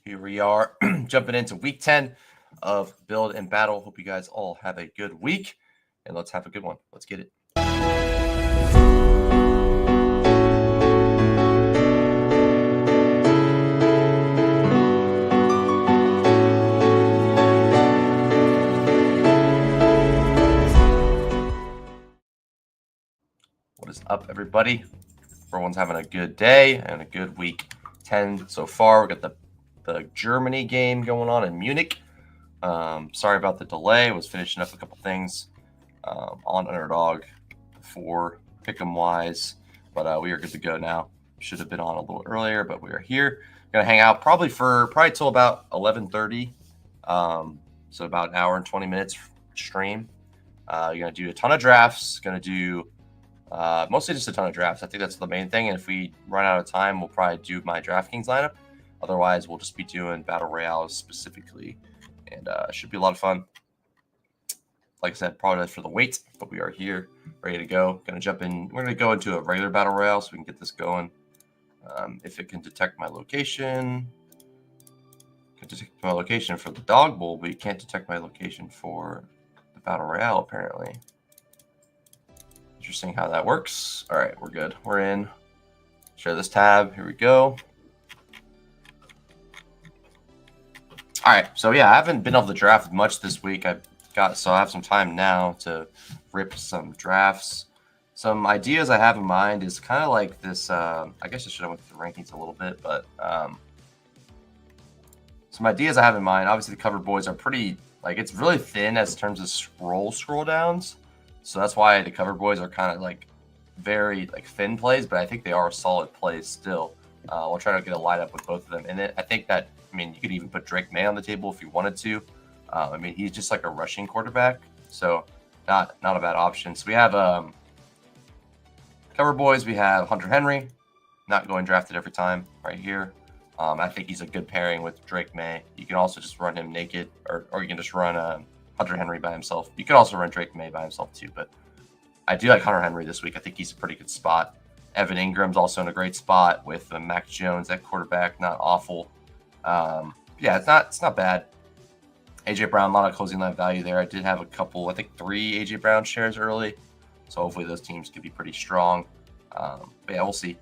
Here we are jumping into week 10 of Build and Battle. Hope you guys all have a good week, and let's have a good one. Let's get it. What is up, everybody? Everyone's having a good day and a good week 10 so far. We got the Germany game going on in Munich. Sorry about the delay. I was finishing up a couple things on Underdog for pick'em wise, but we are good to go now. Should have been on a little earlier, but we are here. Gonna hang out probably till about 11:30. So about an hour and 20 minutes stream. You're gonna do a ton of drafts. Gonna do mostly just a ton of drafts. I think that's the main thing. And if we run out of time, we'll probably do my DraftKings lineup. Otherwise, we'll just be doing Battle Royale specifically. And it should be a lot of fun. Like I said, probably for the wait, but we are here, ready to go. Gonna jump in. We're gonna go into a regular Battle Royale so we can get this going. If it can detect my location, can detect my location for the Dog Bowl, but you can't detect my location for the Battle Royale apparently. Interesting how that works. All right, we're good. We're in. Share this tab. Here we go. All right, so yeah, I haven't been able to draft much this week. I have some time now to rip some drafts. Some ideas I have in mind is kind of like this. I guess I should have went through the rankings a little bit, but some ideas I have in mind. Obviously, the cover boys are pretty it's really thin as terms of scroll downs. So that's why the cover boys are kind of very thin plays, but I think they are solid plays still. We'll try to get a lineup with both of them. And I think that, you could even put Drake May on the table if you wanted to. He's just like a rushing quarterback, so not a bad option. So we have cover boys. We have Hunter Henry, not going drafted every time right here. I think he's a good pairing with Drake May. You can also just run him naked, or you can just run Hunter Henry by himself. You could also run Drake May by himself too, but I do like Hunter Henry this week. I think he's a pretty good spot. Evan Ingram's also in a great spot with Mac Jones at quarterback. Not awful. Yeah, it's not bad. AJ Brown, a lot of closing line value there. I did have a couple, I think 3 AJ Brown shares early, so hopefully those teams could be pretty strong. But yeah, we'll see.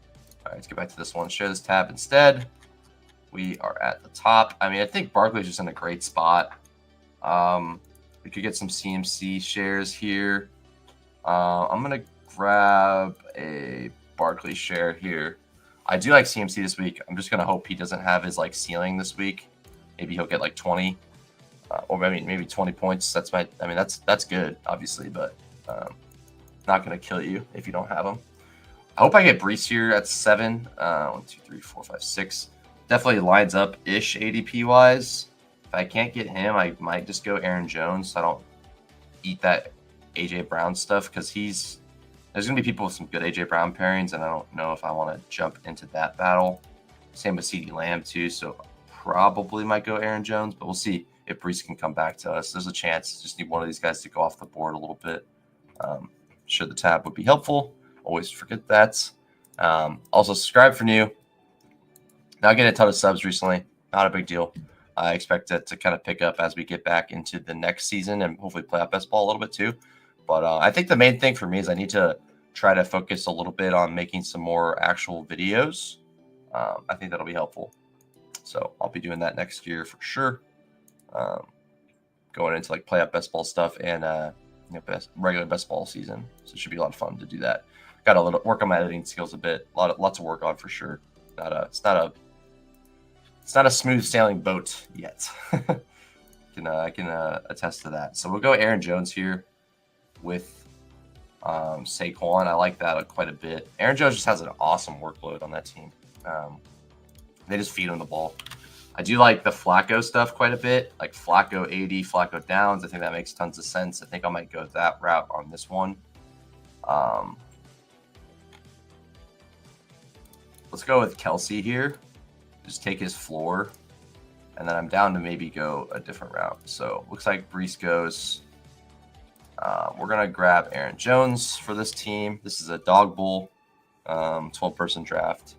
All right, let's get back to this one. Share this tab instead. We are at the top. I think Barkley's just in a great spot. We could get some CMC shares here. I'm going to grab a Barkley share here. I do like CMC this week. I'm just going to hope he doesn't have his ceiling this week. Maybe he'll get 20 or maybe 20 points. That's good, obviously, but not going to kill you if you don't have him. I hope I get Brees here at 7. 1, 2, 3, 4, 5, 6. Definitely lines up-ish ADP-wise. If I can't get him, I might just go Aaron Jones so I don't eat that AJ Brown stuff, because there's going to be people with some good AJ Brown pairings, and I don't know if I want to jump into that battle. Same with CeeDee Lamb too, so probably might go Aaron Jones, but we'll see if Brees can come back to us. There's a chance. Just need one of these guys to go off the board a little bit. Sure, the tab would be helpful. Always forget that. Also, subscribe for new. Not getting a ton of subs recently. Not a big deal. I expect it to kind of pick up as we get back into the next season and hopefully play out Bestball a little bit too. But I think the main thing for me is I need to try to focus a little bit on making some more actual videos. I think that'll be helpful. So I'll be doing that next year for sure. Going into play out Bestball stuff and regular Bestball season. So it should be a lot of fun to do that. Got to work on my editing skills a bit. Lots of work on for sure. It's not a smooth sailing boat yet. I can attest to that. So we'll go Aaron Jones here with Saquon. I like that quite a bit. Aaron Jones just has an awesome workload on that team. They just feed him the ball. I do like the Flacco stuff quite a bit, like Flacco 80, Flacco downs. I think that makes tons of sense. I think I might go that route on this one. Let's go with Kelsey here. Just take his floor, and then I'm down to maybe go a different route. So looks like Brees goes. We're going to grab Aaron Jones for this team. This is a dog bowl, 12-person draft.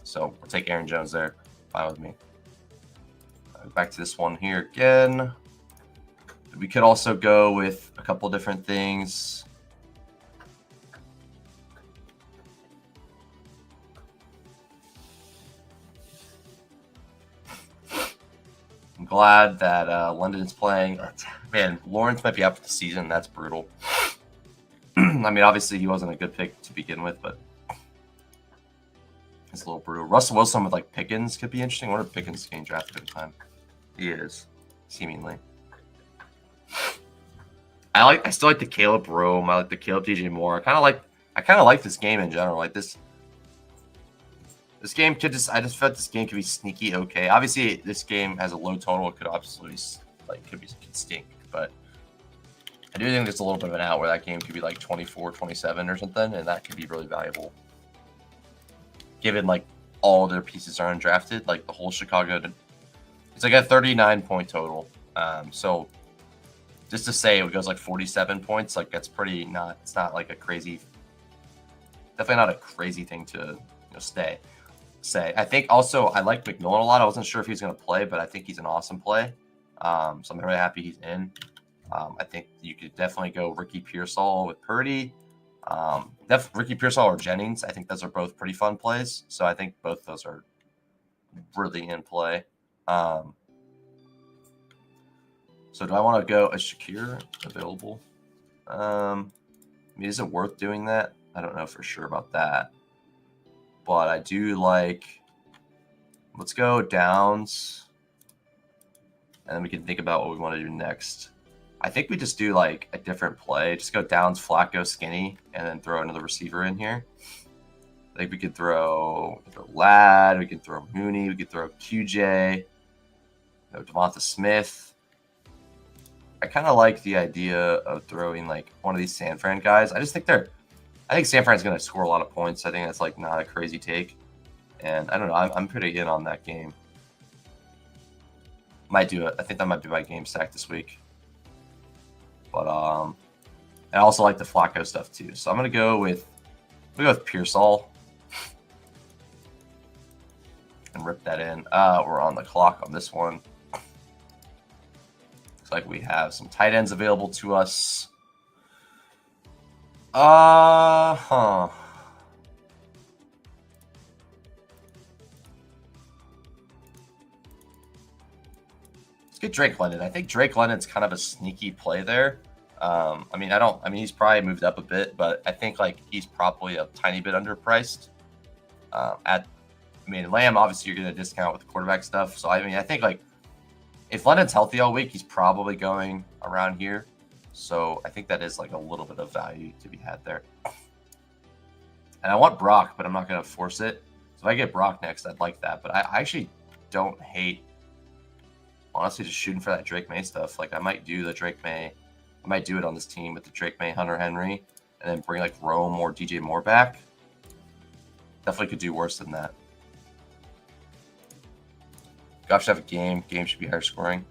So we'll take Aaron Jones there. Fine with me. Back to this one here again. We could also go with a couple different things. I'm glad that London's playing. Man, Lawrence might be out for the season. That's brutal. I mean, obviously he wasn't a good pick to begin with, but it's a little brutal. Russell Wilson with like Pickens could be interesting. What if Pickens getting drafted at the time? He is, seemingly. I still like the Caleb Rome. I like the Caleb DJ Moore. I kind of like this game in general. Like this game could just, I just felt this game could be sneaky okay. Obviously, this game has a low total. It could absolutely could stink, but I do think there's a little bit of an out where that game could be like 24-27 or something, and that could be really valuable. Given like all their pieces are undrafted, like the whole Chicago, it's like a 39-point total. So just to say it goes like 47 points, like that's pretty not. It's not like a crazy, definitely not a crazy thing to say. I think also I like McMillan a lot. I wasn't sure if he's going to play, but I think he's an awesome play. So I'm really happy he's in. I think you could definitely go Ricky Pearsall with Purdy. Ricky Pearsall or Jennings. I think those are both pretty fun plays. So I think both of those are really in play. So do I want to go a Shakir available? I mean, is it worth doing that? I don't know for sure about that. But I do like, let's go Downs. And then we can think about what we want to do next. I think we just do like a different play. Just go Downs, Flacco, Skinny, and then throw another receiver in here. I think we could throw Ladd, we could throw Mooney, we could throw QJ, Devonta Smith. I kind of like the idea of throwing like one of these San Fran guys. I think San Fran's going to score a lot of points. I think that's like not a crazy take. And I don't know. I'm pretty in on that game. Might do it. I think that might be my game stack this week. But I also like the Flacco stuff too. So I'm going to go with Pearsall and rip that in. We're on the clock on this one. Looks like we have some tight ends available to us. Let's get Drake London. I think Drake London's kind of a sneaky play there. I mean, he's probably moved up a bit, but I think like he's probably a tiny bit underpriced. Lamb, obviously you're going to discount with the quarterback stuff. So, I think like if London's healthy all week, he's probably going around here. So I think that is like a little bit of value to be had there. And I want Brock, but I'm not going to force it. So if I get Brock next, I'd like that. But I actually don't hate, honestly, just shooting for that Drake May stuff. Like I might do the Drake May. I might do it on this team with the Drake May, Hunter Henry, and then bring like Rome or DJ Moore back. Definitely could do worse than that. Goff should have a game. Game should be higher scoring.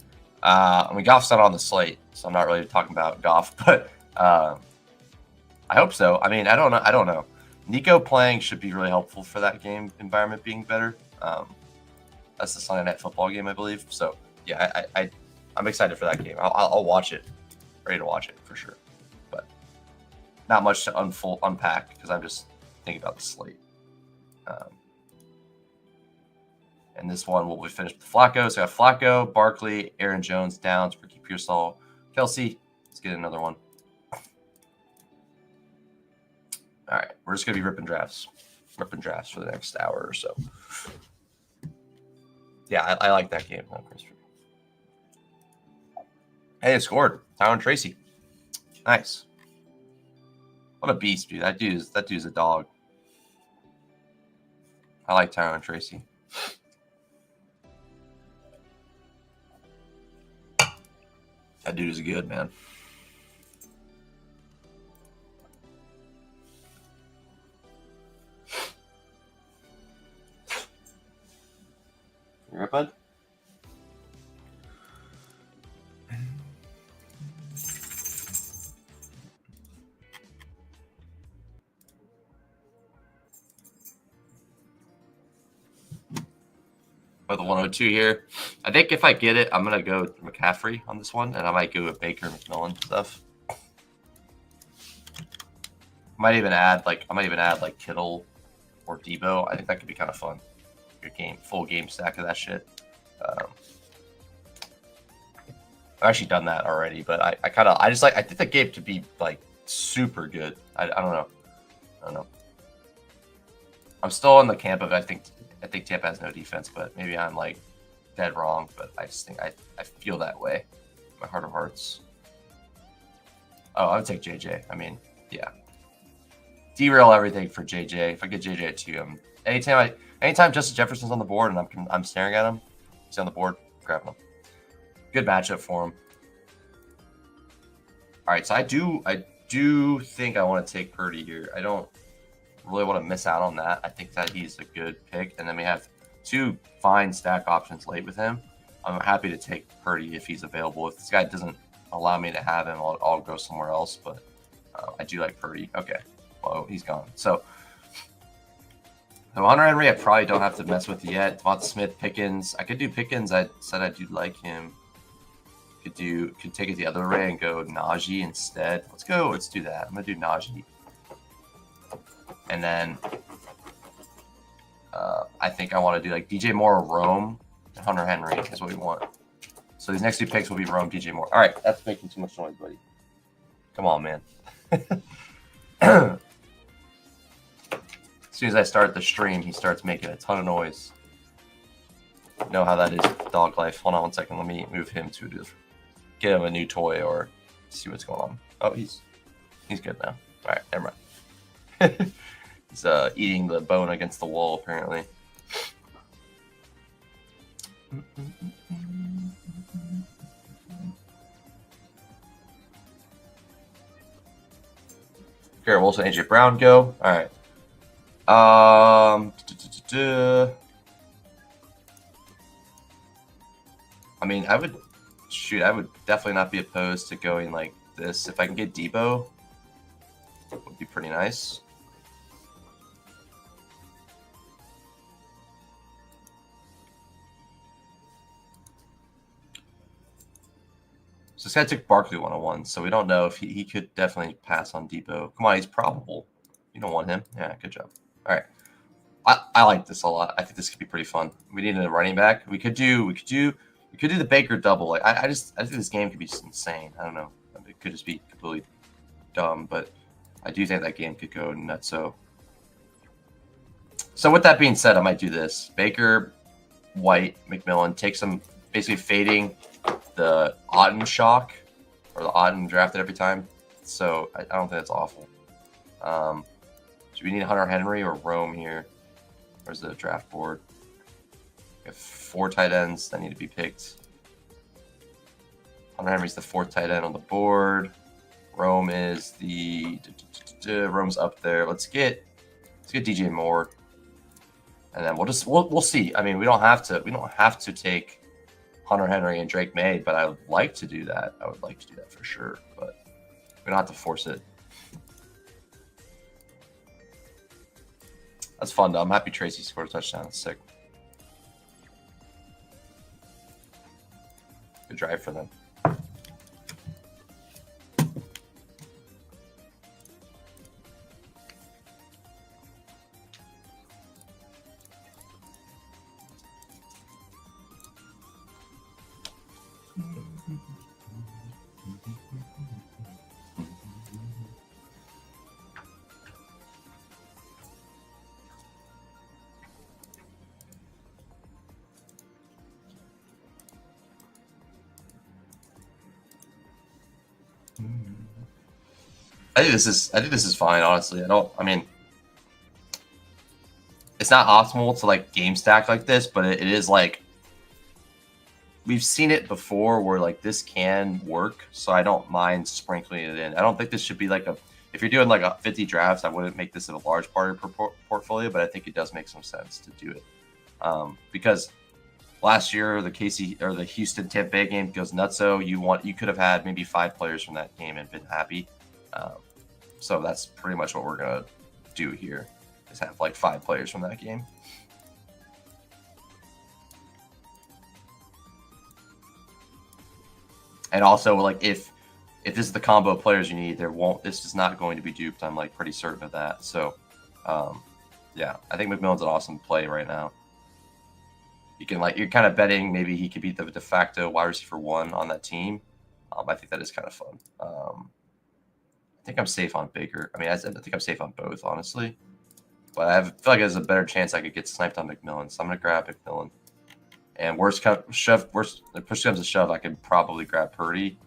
Goff's not on the slate, so I'm not really talking about Goff, but I hope so. I mean, I don't know. Nico playing should be really helpful for that game environment being better. That's the Sunday Night Football game, I believe. So yeah, I'm excited for that game. I'll watch it. Ready to watch it for sure. But not much to unpack because I'm just thinking about the slate. And this one will be finished with Flacco. So I got Flacco, Barkley, Aaron Jones, Downs, Ricky Pearsall, Kelsey. Let's get another one. All right, we're just gonna be ripping drafts for the next hour or so. Yeah, I like that game. Hey, it scored. Tyron Tracy. Nice. What a beast, dude. That dude's a dog. I like Tyron Tracy. That dude is good, man. You right, bud? Go the 102 here. I think if I get it, I'm gonna go McCaffrey on this one, and I might go with Baker, McMillan stuff. Might even add like Kittle or Debo. I think that could be kind of fun. Your full game stack of that shit. I've actually done that already, but I think the game could be like super good. I don't know. I'm still in the camp of I think Tampa has no defense, but maybe I'm like dead wrong. But I just think I feel that way. My heart of hearts. Oh, I would take JJ. I mean, yeah. Derail everything for JJ. If I get JJ at 2, anytime Justin Jefferson's on the board and I'm staring at him, he's on the board, grabbing him. Good matchup for him. All right, so I do think I want to take Purdy here. I don't really want to miss out on that. I think that he's a good pick, and then we have 2 fine stack options late with him. I'm happy to take Purdy if he's available. If this guy doesn't allow me to have him, I'll go somewhere else. But I do like Purdy. Okay, well he's gone. So Hunter Henry, I probably don't have to mess with yet. Devonta Smith, Pickens. I could do Pickens. I said I do like him. Could take it the other way and go Najee instead. Let's do that. I'm gonna do Najee. And then I think I want to do like DJ Moore or Rome and Hunter Henry is what we want. So these next 2 picks will be Rome, DJ Moore. All right, that's making too much noise, buddy. Come on, man. As soon as I start the stream, he starts making a ton of noise. You know how that is with dog life. Hold on 1 second. Let me move him to get him a new toy or see what's going on. Oh, he's good now. All right, never mind. He's eating the bone against the wall, apparently. Garrett Wilson, AJ Brown, go. All right. I mean, I would definitely not be opposed to going like this. If I can get Debo, it would be pretty nice. So this guy took Barkley 101, so we don't know if he could definitely pass on Debo. Come on, he's probable. You don't want him. Yeah, good job. All right. I like this a lot. I think this could be pretty fun. We need a running back. We could do the Baker double. Like I think this game could be just insane. I don't know. It could just be completely dumb, but I do think that game could go nuts. So with that being said, I might do this. Baker, White, McMillan, take some basically fading the Otten shock or the Otten drafted every time. So I don't think that's awful. Do we need Hunter Henry or Rome here? Where's the draft board? We have 4 tight ends that need to be picked. Hunter Henry's the 4th tight end on the board. Rome is Rome's up there. Let's get DJ Moore, and then we'll see. I mean, we don't have to take Hunter Henry and Drake May, but I would like to do that. I would like to do that for sure, but we don't have to force it. That's fun, though. I'm happy Tracy scored a touchdown. That's sick. Good drive for them. I think this is fine, honestly. I mean, it's not optimal to like game stack like this, but it is like we've seen it before where like this can work, so I don't mind sprinkling it in. I don't think this should be like if you're doing like a 50 drafts, I wouldn't make this a large part of your portfolio, but I think it does make some sense to do it. Because last year the Houston Tampa Bay game goes nutso. You could have had maybe 5 players from that game and been happy. So that's pretty much what we're gonna do here, is have like 5 players from that game. And also, like, if this is the combo of players you need, this is not going to be duped. I'm like pretty certain of that. So, yeah, I think McMillan's an awesome play right now. You can you're kind of betting maybe he could beat the de facto wide receiver 1 on that team. I think that is kind of fun. I think I'm safe on Baker. I mean, I think I'm safe on both, honestly. But I feel like there's a better chance I could get sniped on McMillan, so I'm gonna grab McMillan. And push comes to shove, I could probably grab Purdy.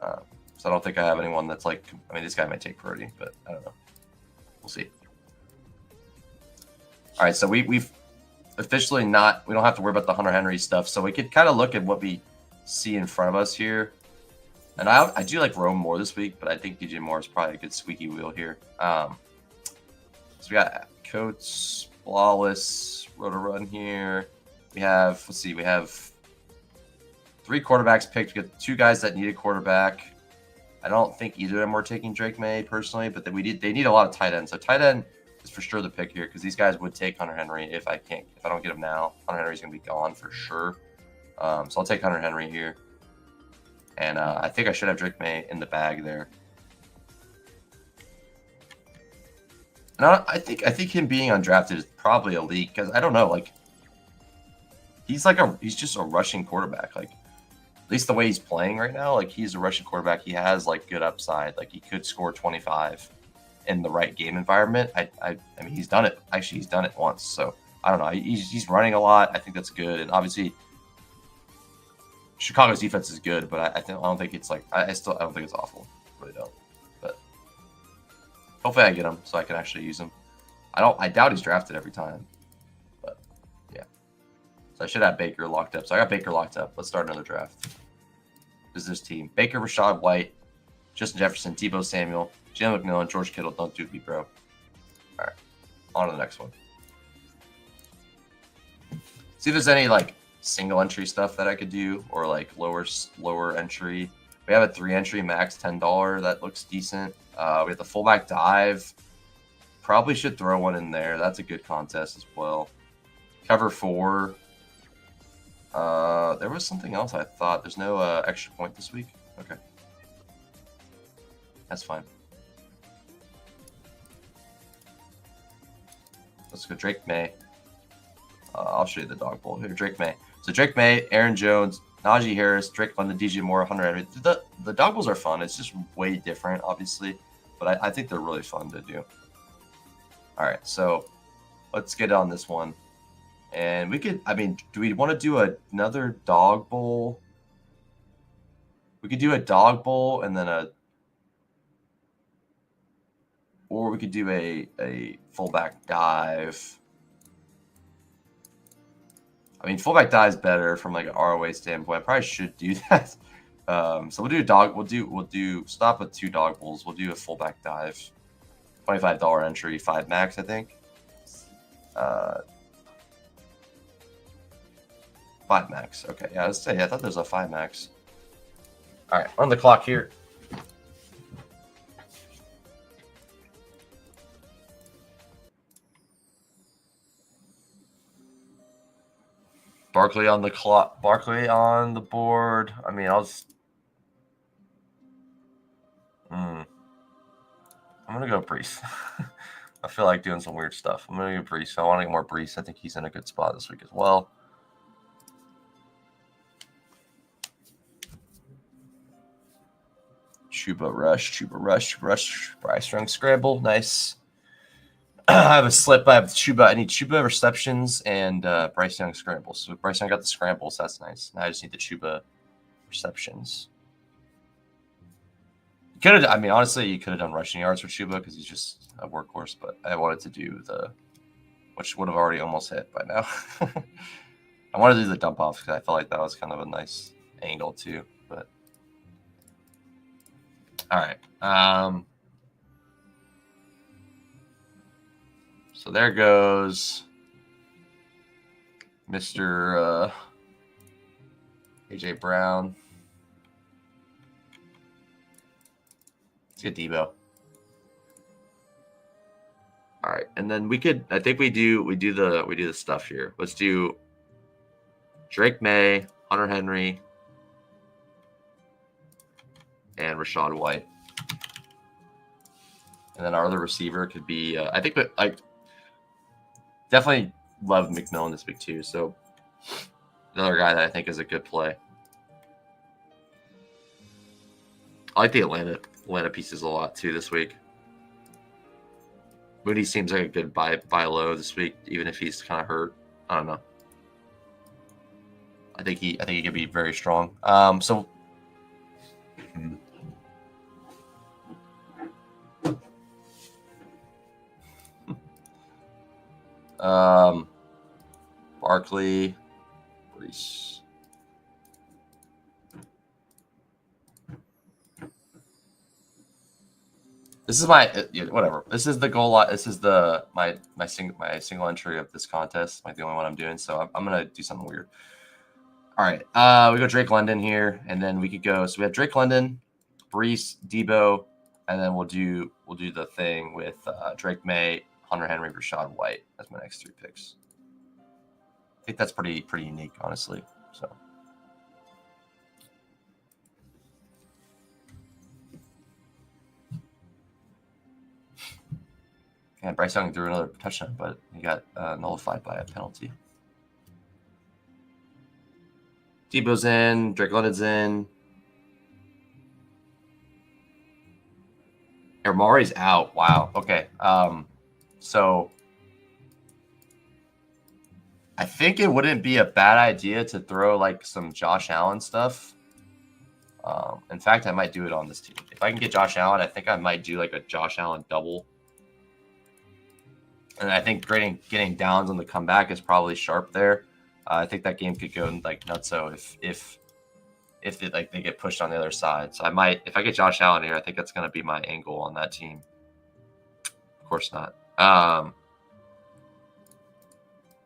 So I don't think I have anyone that's like. I mean, this guy might take Purdy, but I don't know. We'll see. All right, so we've officially not. We don't have to worry about the Hunter Henry stuff, so we could kind of look at what we see in front of us here. And I do like Rome more this week, but I think DJ Moore is probably a good squeaky wheel here. So we got Coates, Flawless, Roto Run here. We have, let's see, we have 3 quarterbacks picked. We got 2 guys that need a quarterback. I don't think either of them were taking Drake May personally, but they need a lot of tight ends. So tight end is for sure the pick here because these guys would take Hunter Henry if I don't get him now. Hunter Henry's gonna be gone for sure. So I'll take Hunter Henry here. And I think I should have Drake May in the bag there. And I think him being undrafted is probably a leak because I don't know, like he's just a rushing quarterback. Like at least the way he's playing right now, like he's a rushing quarterback. He has like good upside. Like he could score 25 in the right game environment. I mean he's done it. Actually, he's done it once. So I don't know. He's running a lot. I think that's good. And obviously Chicago's defense is good, but I don't think it's like I don't think it's awful. I really don't. But hopefully I get him so I can actually use him. I doubt he's drafted every time. But yeah. So I should have Baker locked up. So I got Baker locked up. Let's start another draft. This is this team. Baker, Rashad White, Justin Jefferson, Deebo Samuel, Jalen McMillan, George Kittle. Don't dupe me, bro. All right. On to the next one. See if there's any like single entry stuff that I could do or like lower entry. We have a 3 entry max $10. That looks decent. We have the fullback dive. Probably should throw one in there. That's a good contest as well. Cover 4. There was something else I thought. There's no extra point this week. Okay. That's fine. Let's go Drake May. I'll show you the dog bowl here. Drake May. So Drake May, Aaron Jones, Najee Harris, Drake London, DJ Moore, Hunter Henry. The dog bowls are fun. It's just way different, obviously. But I think they're really fun to do. All right, so let's get on this one. And we could, I mean, do we want to do another dog bowl? We could do a dog bowl and then or we could do a fullback dive. I mean, fullback dive is better from like an ROA standpoint. I probably should do that. So we'll do a dog. We'll do stop with 2 dog bowls. We'll do a fullback dive. $25 entry, 5 max, I think. 5 max. Okay, yeah, I thought there was a 5 max. All right, on the clock here. Barkley on the clock. Barkley on the board. I mean, I'm gonna go Brees. I feel like doing some weird stuff. I'm gonna go Brees. I want to get more Brees. I think he's in a good spot this week as well. Chuba Rush. Bryce Young scramble. Nice. I have a slip. I have Chuba. I need Chuba receptions and Bryce Young scrambles. So Bryce Young got the scrambles. That's nice. Now I just need the Chuba receptions. I mean, honestly, you could have done rushing yards for Chuba because he's just a workhorse. But I wanted to do which would have already almost hit by now. I wanted to do the dump off because I felt like that was kind of a nice angle too. But all right. So there goes Mr. AJ Brown. Let's get Debo. All right, and then I think we do the stuff here. Let's do Drake May, Hunter Henry, and Rashad White. And then our other receiver could be, I think, like, definitely love McMillan this week too. So another guy that I think is a good play. I like the Atlanta pieces a lot too this week. Moody seems like a good buy low this week, even if he's kind of hurt. I don't know. I think he could be very strong. So Barkley, Reese. This is my whatever. This is the goal line. This is my single entry of this contest. Like the only one I'm doing. So I'm gonna do something weird. All right. We go Drake London here, and then we could go. So we have Drake London, Brees, Debo, and then we'll do the thing with Drake May, Hunter Henry, Rashad White as my next 3 picks. I think that's pretty unique, honestly. So. And Bryce Young threw another touchdown, but he got nullified by a penalty. Debo's in. Drake London's in. Amari's out. Wow. Okay. So I think it wouldn't be a bad idea to throw like some Josh Allen stuff. In fact, I might do it on this team. If I can get Josh Allen, I think I might do like a Josh Allen double. And I think getting Downs on the comeback is probably sharp there. I think that game could go like nutso if they get pushed on the other side. So I might, if I get Josh Allen here, I think that's going to be my angle on that team. Of course not.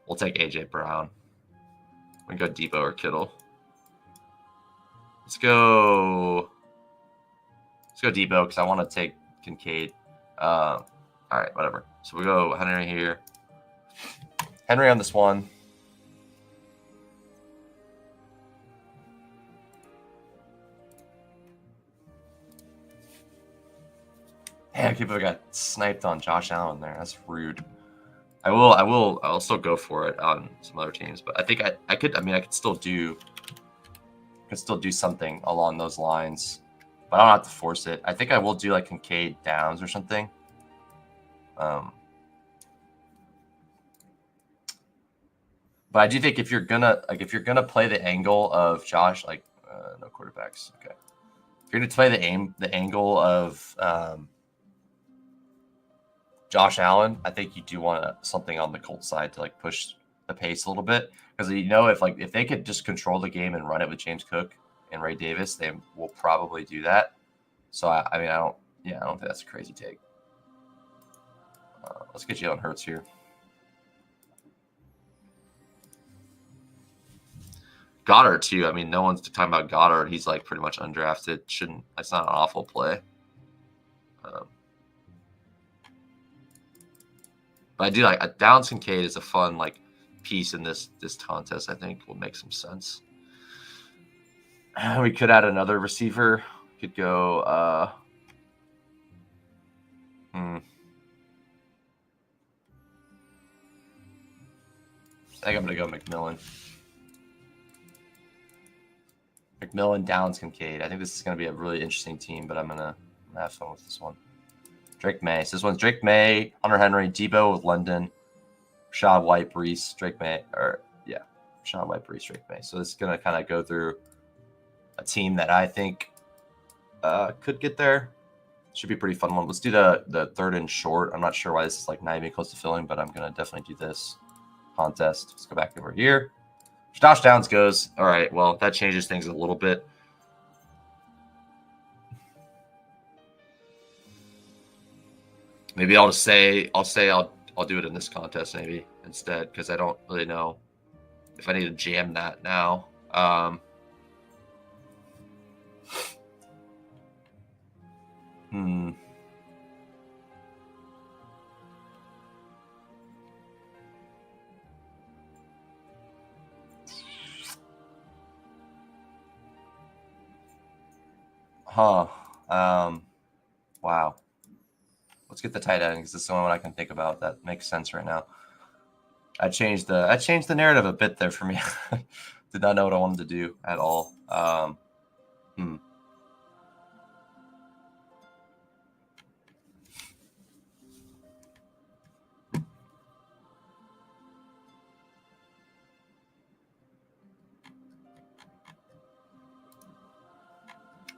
We'll take AJ Brown. We can go Debo or Kittle. Let's go Debo because I want to take Kincaid. All right, whatever. So we go Henry here. Henry on this one. Damn, people got sniped on Josh Allen there. That's rude. I'll still go for it on some other teams, but I think I could still do something along those lines, but I don't have to force it. I think I will do like Kincaid Downs or something. But I do think if you're gonna play the angle of Josh, like no quarterbacks, okay. If you're gonna play the angle of Josh Allen, I think you do want something on the Colts side to like push the pace a little bit, because if they could just control the game and run it with James Cook and Ray Davis, they will probably do that. So I don't think that's a crazy take. Let's get Jalen Hurts here. Goddard too. I mean, no one's talking about Goddard. He's like pretty much undrafted. That's not an awful play. But I do like a Downs Kincaid is a fun like piece in this contest. I think will make some sense. We could add another receiver. Could go. I think I'm gonna go McMillan. McMillan, Downs, Kincaid. I think this is gonna be a really interesting team, but I'm gonna have fun with this one. Drake May. So this one's Drake May, Hunter Henry, Debo with London, Rashad White, Brees, Drake May, Rashad White, Brees, Drake May. So this is gonna kind of go through a team that I think could get there. Should be a pretty fun one. Let's do the third and short. I'm not sure why this is like not even close to filling, but I'm gonna definitely do this contest. Let's go back over here. Josh Downs goes. All right. Well, that changes things a little bit. Maybe I'll say I'll do it in this contest maybe instead, because I don't really know if I need to jam that now. Huh. Wow. Let's get the tight end because this is the only one I can think about that makes sense right now. I changed the narrative a bit there for me. Did not know what I wanted to do at all.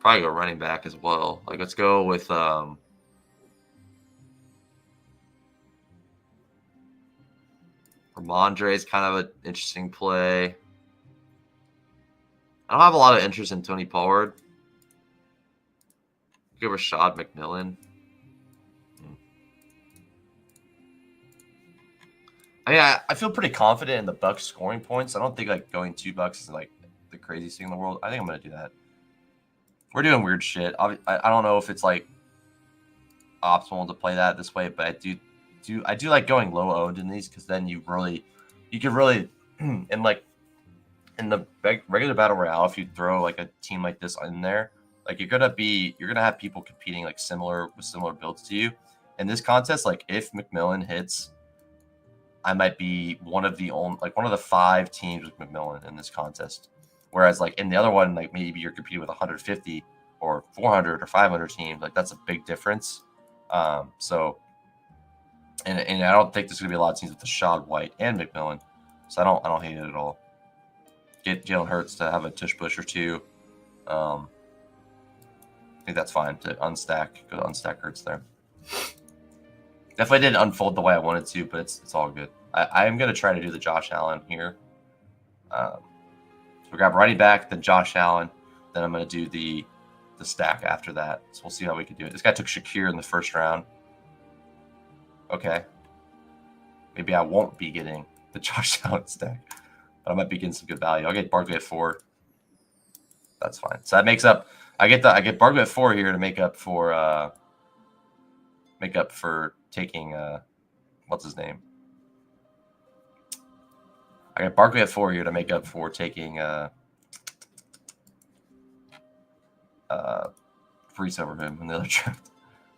Probably go running back as well. Like, let's go with Ramondre is kind of an interesting play. I don't have a lot of interest in Tony Pollard. Give Rashad McMillan. I mean, I feel pretty confident in the Bucks scoring points. I don't think like going $2 is like the craziest thing in the world. I think I'm gonna do that. We're doing weird shit. I don't know if it's like optimal to play that this way, but I do like going low owned in these because then you can really and like in the regular battle royale, if you throw like a team like this in there, like you're gonna have people competing like with similar builds to you. In this contest, like if McMillan hits, I might be one of the 5 teams with McMillan in this contest. Whereas like in the other one, like maybe you're competing with 150 or 400 or 500 teams. Like that's a big difference. So, and I don't think there's gonna be a lot of teams with Rashad White and McMillan. So I don't hate it at all. Get Jalen Hurts to have a tush push or two. I think that's fine to unstack. Go to unstack Hurts there. Definitely didn't unfold the way I wanted to, but it's all good. I am going to try to do the Josh Allen here. So we grab running back, then Josh Allen. Then I'm going to do the stack after that. So we'll see how we can do it. This guy took Shakir in the first round. Okay. Maybe I won't be getting the Josh Allen stack, but I might be getting some good value. I'll get Barkley at 4. That's fine. So that makes up. I get Barkley at 4 here to make up for taking what's his name? I got Barkley at 4 here to make up for taking Brees over him in the other draft.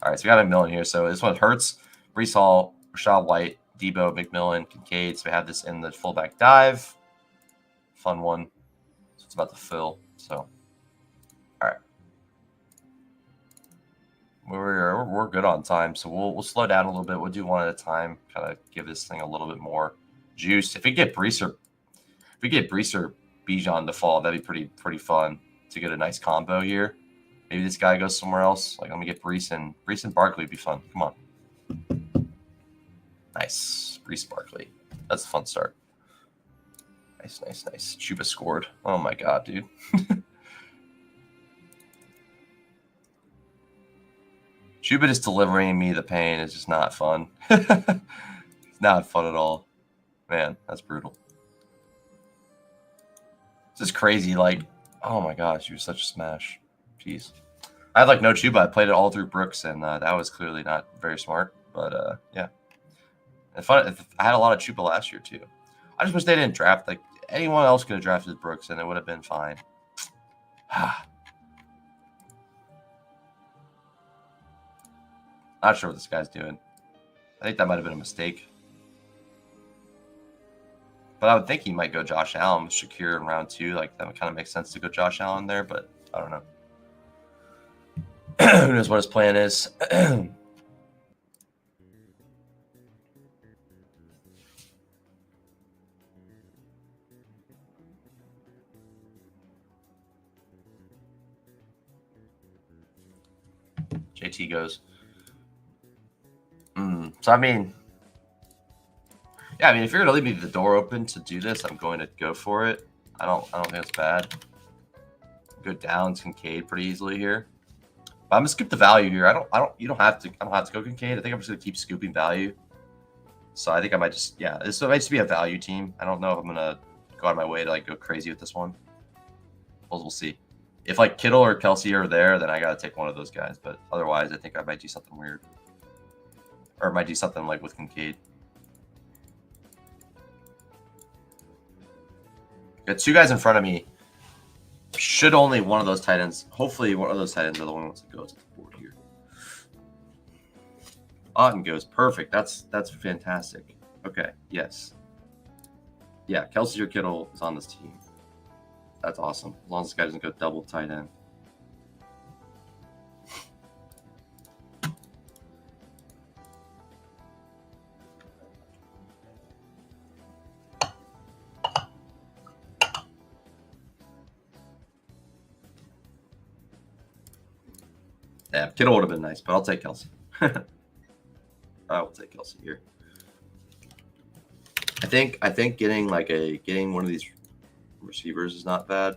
All right, so we got McMillan here. So this one hurts. Brees Hall, Rashad White, Debo, McMillan, Kincaid. So we have this in the fullback dive. Fun one. So it's about to fill. So, all right. We're good on time, so we'll slow down a little bit. We'll do one at a time, kind of give this thing a little bit more juice. If we get Brees or Bijan to fall, that'd be pretty fun to get a nice combo here. Maybe this guy goes somewhere else. Like, let me get Brees and Barkley would be fun. Come on. Nice. Brees Barkley. That's a fun start. Nice. Chuba scored. Oh my god, dude. Chuba just delivering me the pain is just not fun. It's not fun at all. Man, that's brutal. This is crazy. Like, oh my gosh, he was such a smash. Jeez. I had like no Chuba. I played it all through Brooks, and that was clearly not very smart. But yeah. I had a lot of Chuba last year too. I just wish they didn't draft. Like, anyone else could have drafted Brooks, and it would have been fine. Not sure what this guy's doing. I think that might have been a mistake. But I would think he might go Josh Allen with Shakir in round 2. Like, that would kind of make sense to go Josh Allen there, but I don't know. Who knows what his plan is? JT goes. So, I mean, yeah, I mean, if you're going to leave me the door open to do this, I'm going to go for it. I don't think it's bad. Go down Kincaid pretty easily here. But I'm going to scoop the value here. I don't have to go Kincaid. I think I'm just going to keep scooping value. So I think I might just, yeah, this might just be a value team. I don't know if I'm going to go out of my way to like go crazy with this one. We'll see. If like Kittle or Kelsey are there, then I got to take one of those guys. But otherwise, I think I might do something weird. Or I might do something like with Kincaid. Got 2 guys in front of me. Should only one of those tight ends. Hopefully, one of those tight ends are the ones that goes to the board here. Otten goes perfect. That's fantastic. Okay, yes. Yeah, Kelsey or Kittle is on this team. That's awesome. As long as this guy doesn't go double tight end. Yeah, Kittle would have been nice, but I'll take Kelsey. I will take Kelsey here. I think getting one of these receivers is not bad.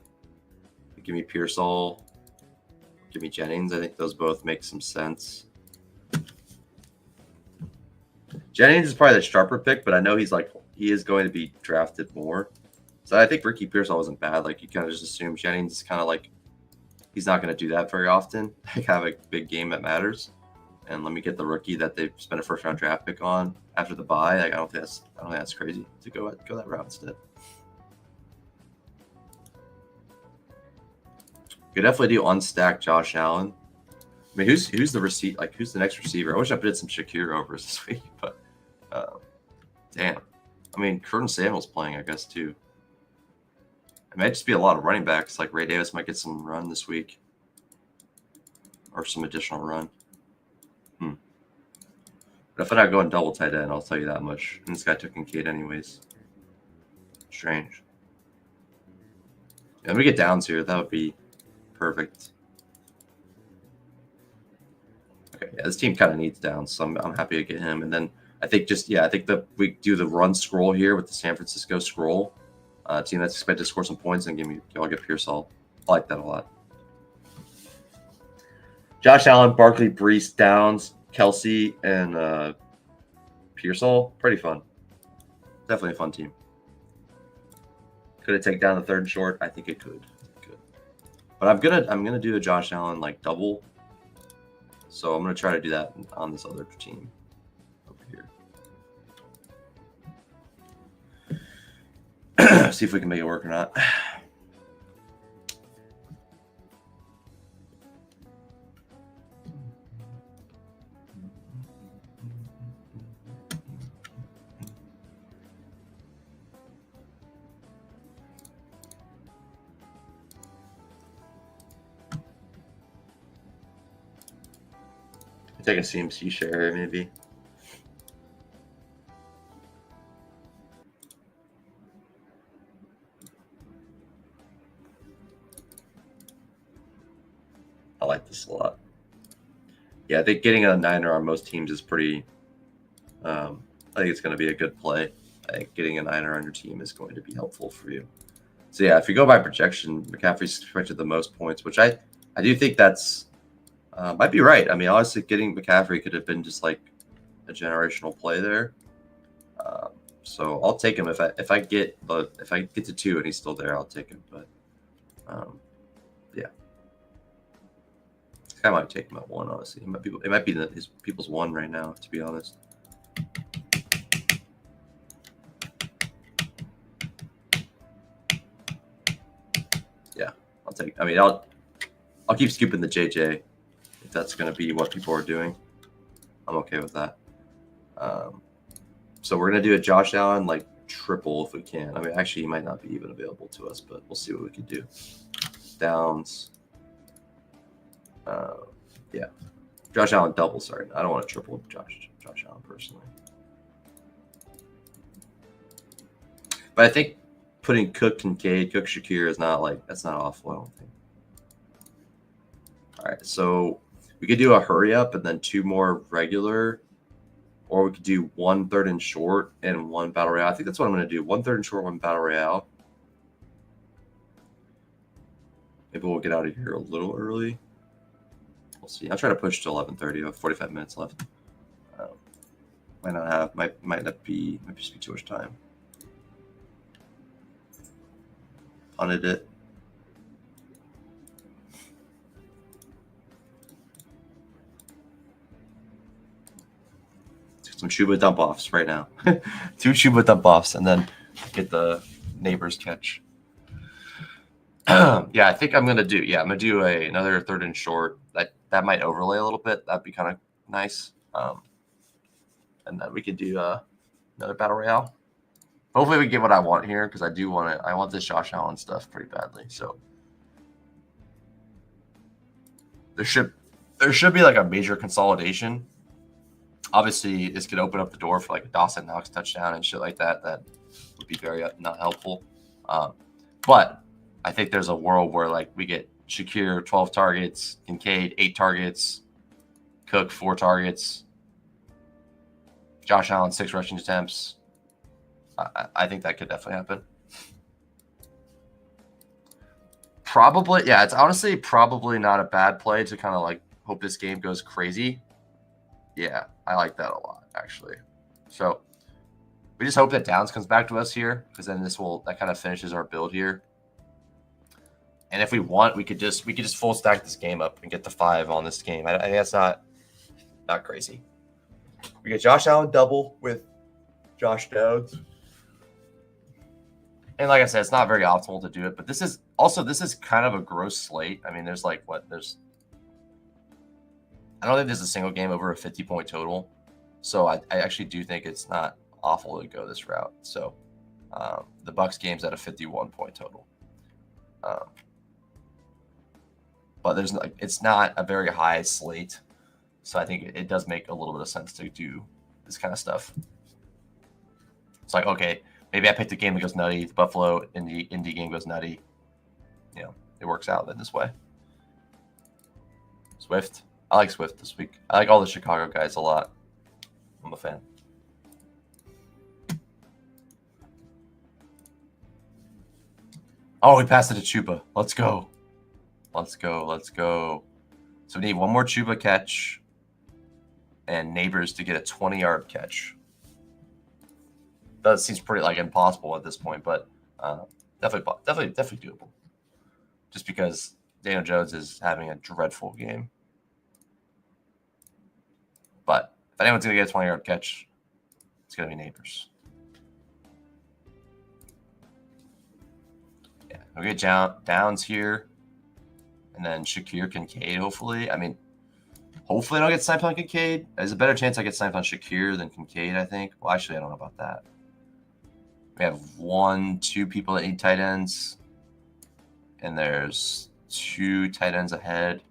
Give me Pearsall, give me Jennings. I think those both make some sense. Jennings is probably the sharper pick, but I know he is going to be drafted more. So I think Ricky Pearsall wasn't bad. Like you kind of just assume Jennings is kind of like he's not going to do that very often. Like have a big game that matters. And let me get the rookie that they spent a first round draft pick on after the bye. Like I don't think that's crazy to go that route instead. Could definitely do unstack Josh Allen. I mean, who's the next receiver? I wish I put some Shakir overs this week, but damn. I mean, Curtin Samuel's playing, I guess, too. It might just be a lot of running backs. Like Ray Davis might get some run this week, or some additional run. But if I'm not going double tight end, I'll tell you that much. And this guy took Kincaid anyways. Strange. Yeah, let me get Downs here. That would be perfect. Okay, yeah, this team kind of needs Downs, so I'm happy to get him. And then I think that we do the run scroll here with the San Francisco scroll. Team that's expected to score some points and I'll get Pearsall. I like that a lot. Josh Allen, Barkley, Brees, Downs, Kelsey, and Pearsall. Pretty fun. Definitely a fun team. Could it take down the third short? I think it could. But I'm gonna do a Josh Allen like double. So I'm gonna try to do that on this other team over here. See if we can make it work or not. Take a CMC share, maybe. I like this a lot. Yeah, I think getting a niner on most teams is pretty. I think it's going to be a good play. I think getting a niner on your team is going to be helpful for you. So yeah, if you go by projection, McCaffrey's expected the most points, which I do think that's might be right. I mean, honestly, getting McCaffrey could have been just like a generational play there. So I'll take him if I get to 2 and he's still there, I'll take him. But yeah, I might take him at 1. Honestly, it might be his people's 1 right now. To be honest. Yeah, I'll take. I mean, I'll keep scooping the JJ. If that's going to be what people are doing, I'm okay with that. So we're going to do a Josh Allen like triple if we can. I mean, actually, he might not be even available to us, but we'll see what we can do. Downs. Yeah. Josh Allen double, sorry. I don't want to triple Josh Allen personally. But I think putting Cook, Kincaid, Cook, Shakir is not that's not awful, I don't think. All right, so we could do a hurry up and then 2 more regular, or we could do 1 third and short and 1 battle royale. I think that's what I'm going to do. 1 third and short, 1 battle royale. Maybe we'll get out of here a little early. We'll see. I'll try to push to 11:30. I have 45 minutes left. Might just be too much time. Punted it. Some Chuba dump offs right now. 2 Chuba dump offs and then get the neighbor's catch. Yeah, I think I'm gonna do. Yeah, I'm gonna do another third and short. That might overlay a little bit. That'd be kind of nice. And then we could do another battle royale. Hopefully, we get what I want here because I do want it. I want this Josh Allen stuff pretty badly. So there should be like a major consolidation. Obviously, this could open up the door for like a Dawson Knox touchdown and shit like that. That would be very not helpful. But I think there's a world where like we get Shakir 12 targets, Kincaid 8 targets, Cook 4 targets, Josh Allen 6 rushing attempts. I think that could definitely happen. Probably, yeah. It's honestly probably not a bad play to kind of like hope this game goes crazy. Yeah, I like that a lot actually. So we just hope that Downs comes back to us here because then that kind of finishes our build here. And if we want, we could just full stack this game up and get the 5 on this game. I think that's not crazy. We get Josh Allen double with Josh Downs. And like I said, it's not very optimal to do it, but this is kind of a gross slate. I mean, there's like I don't think there's a single game over a 50-point total. So I actually do think it's not awful to go this route. So the Bucks game's at a 51-point total. But it's not a very high slate. So I think it does make a little bit of sense to do this kind of stuff. It's like, okay, maybe I picked a game that goes nutty. The Buffalo Indy game goes nutty. You know, it works out in this way. Swift. I like Swift this week. I like all the Chicago guys a lot. I'm a fan. Oh, we passed it to Chuba. Let's go. Let's go. Let's go. So we need one more Chuba catch and Neighbors to get a 20-yard catch. That seems pretty like impossible at this point, but definitely doable. Just because Daniel Jones is having a dreadful game. But if anyone's going to get a 20-yard catch, it's going to be Neighbors. Yeah, we'll get Downs here. And then Shakir Kincaid, hopefully. I mean, hopefully I don't get sniped on Kincaid. There's a better chance I get sniped on Shakir than Kincaid, I think. Well, actually, I don't know about that. We have 2 people that need tight ends. And there's 2 tight ends ahead.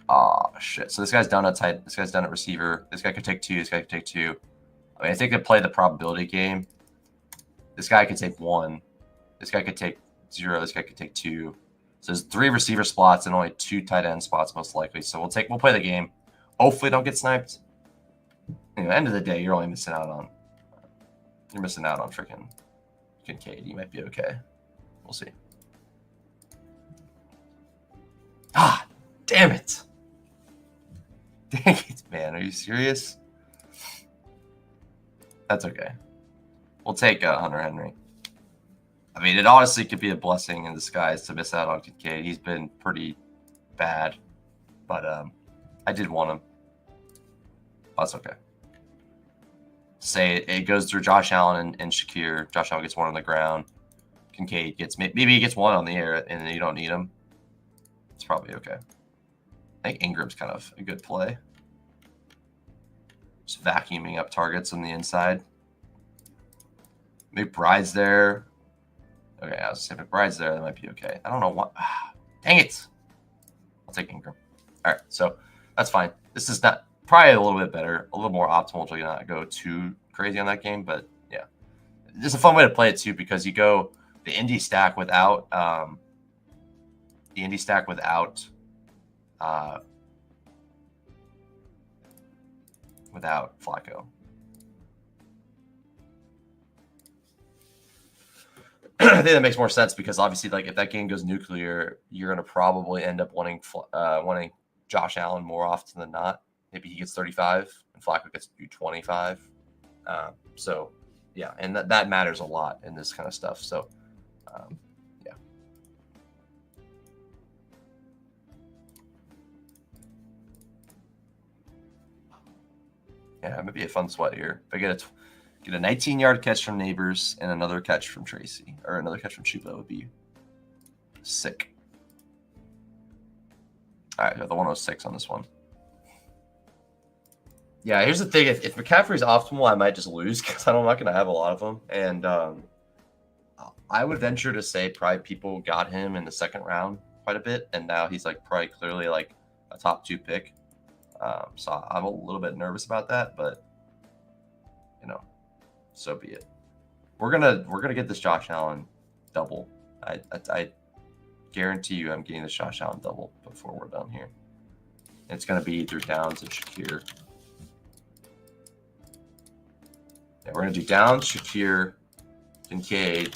Oh, shit. So this guy's done at receiver. This guy could take 2. This guy could take 2. I mean, I think I play the probability game. This guy could take 1. This guy could take 0. This guy could take 2. So there's 3 receiver spots and only 2 tight end spots most likely. So we'll play the game. Hopefully don't get sniped. Anyway, end of the day, you're missing out on freaking Kincaid. You might be okay. We'll see. Ah, damn it. Dang it, man. Are you serious? That's okay. We'll take Hunter Henry. I mean, it honestly could be a blessing in disguise to miss out on Kincaid. He's been pretty bad, but I did want him. That's okay. Say it goes through Josh Allen and Shakir. Josh Allen gets 1 on the ground. Kincaid gets maybe he gets 1 on the air, and then you don't need him. It's probably okay. I think Ingram's kind of a good play. Just vacuuming up targets on the inside. McBride's there. Okay, I was saying McBride's there. That might be okay. I don't know what. Dang it. I'll take Ingram. All right, so that's fine. This is not probably a little bit better, a little more optimal to not go too crazy on that game. But yeah, it's a fun way to play it too because you go the Indy stack without without Flacco. I think that makes more sense because obviously, like if that game goes nuclear, you're going to probably end up wanting Josh Allen more often than not. Maybe he gets 35 and Flacco gets 25. So yeah, and that matters a lot in this kind of stuff. So yeah. Yeah, it might be a fun sweat here. If I get a 19-yard catch from Neighbors and another catch from Tracy, or another catch from Chuba would be Sick. All right, got the 106 on this one. Yeah, here's the thing. If McCaffrey's optimal, I might just lose because I'm not going to have a lot of them. And I would venture to say probably people got him in the second round quite a bit. And now he's like probably clearly like a top 2 pick. So I'm a little bit nervous about that, but you know, so be it. We're gonna get this Josh Allen double. I guarantee you I'm getting this Josh Allen double before we're done here. It's gonna be either Downs and Shakir. Yeah, we're gonna do Downs, Shakir, Kincaid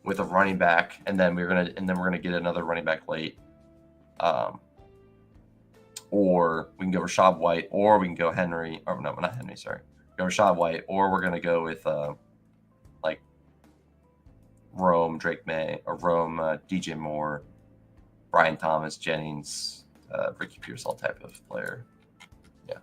with a running back, and then we're gonna get another running back late. Or we can go Rashad White, or we can go Henry. Or no, not Henry. Sorry, go Rashad White, or we're gonna go with like Rome, Drake May, or Rome, DJ Moore, Brian Thomas, Jennings, Ricky Pearsall type of player. Yeah.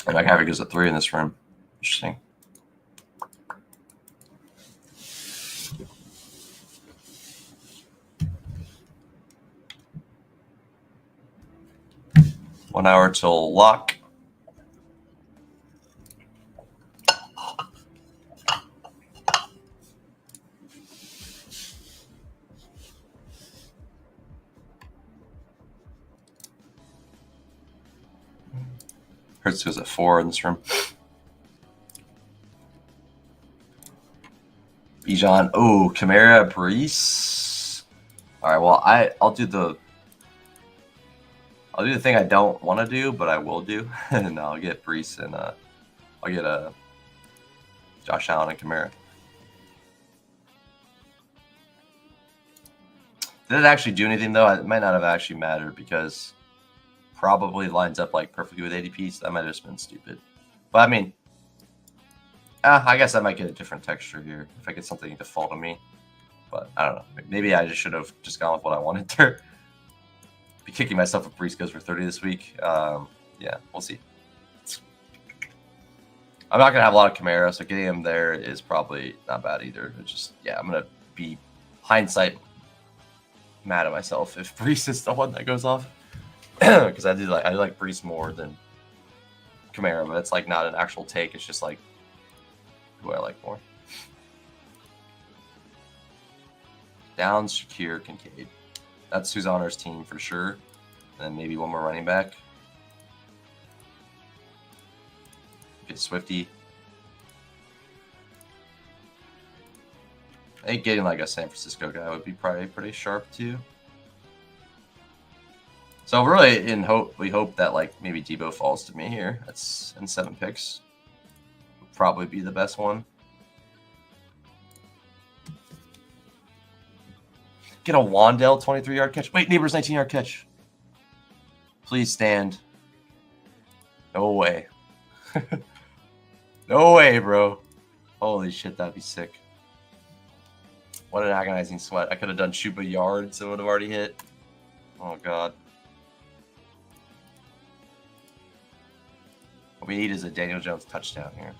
And McCaffrey goes at 3 in this room. Interesting. One hour till lock. Hurts goes at 4 in this room. Bijan. Oh, Kamara, Brees. All right. Well, I'll do the thing I don't want to do, but I will do, and I'll get Brees and I'll get Josh Allen and Kamara. Did it actually do anything though? It might not have actually mattered because probably lines up like perfectly with ADP, so that might have just been stupid. But I mean, I guess I might get a different texture here if I get something default on me. But I don't know. Maybe I just should have just gone with what I wanted there. Be kicking myself if Brees goes for 30 this week. Yeah, we'll see. I'm not gonna have a lot of Kamara, so getting him there is probably not bad either. It's just, yeah, I'm gonna be hindsight mad at myself if Brees is the one that goes off. Because I like Brees more than Kamara, but it's like not an actual take. It's just like who I like more. Downs, Shakir, Kincaid. That's who's on our team for sure. And then maybe one more running back. Get Swifty. I think getting like a San Francisco guy would be probably pretty sharp too. So really, we hope that like maybe Debo falls to me here. That's in 7 picks. Would probably be the best one. Get a Wandale 23-yard catch. Wait, Neighbors 19-yard catch. Please stand. No way. No way, bro. Holy shit, that'd be sick. What an agonizing sweat. I could have done Chuba yards and would have already hit. Oh, God. What we need is a Daniel Jones touchdown here.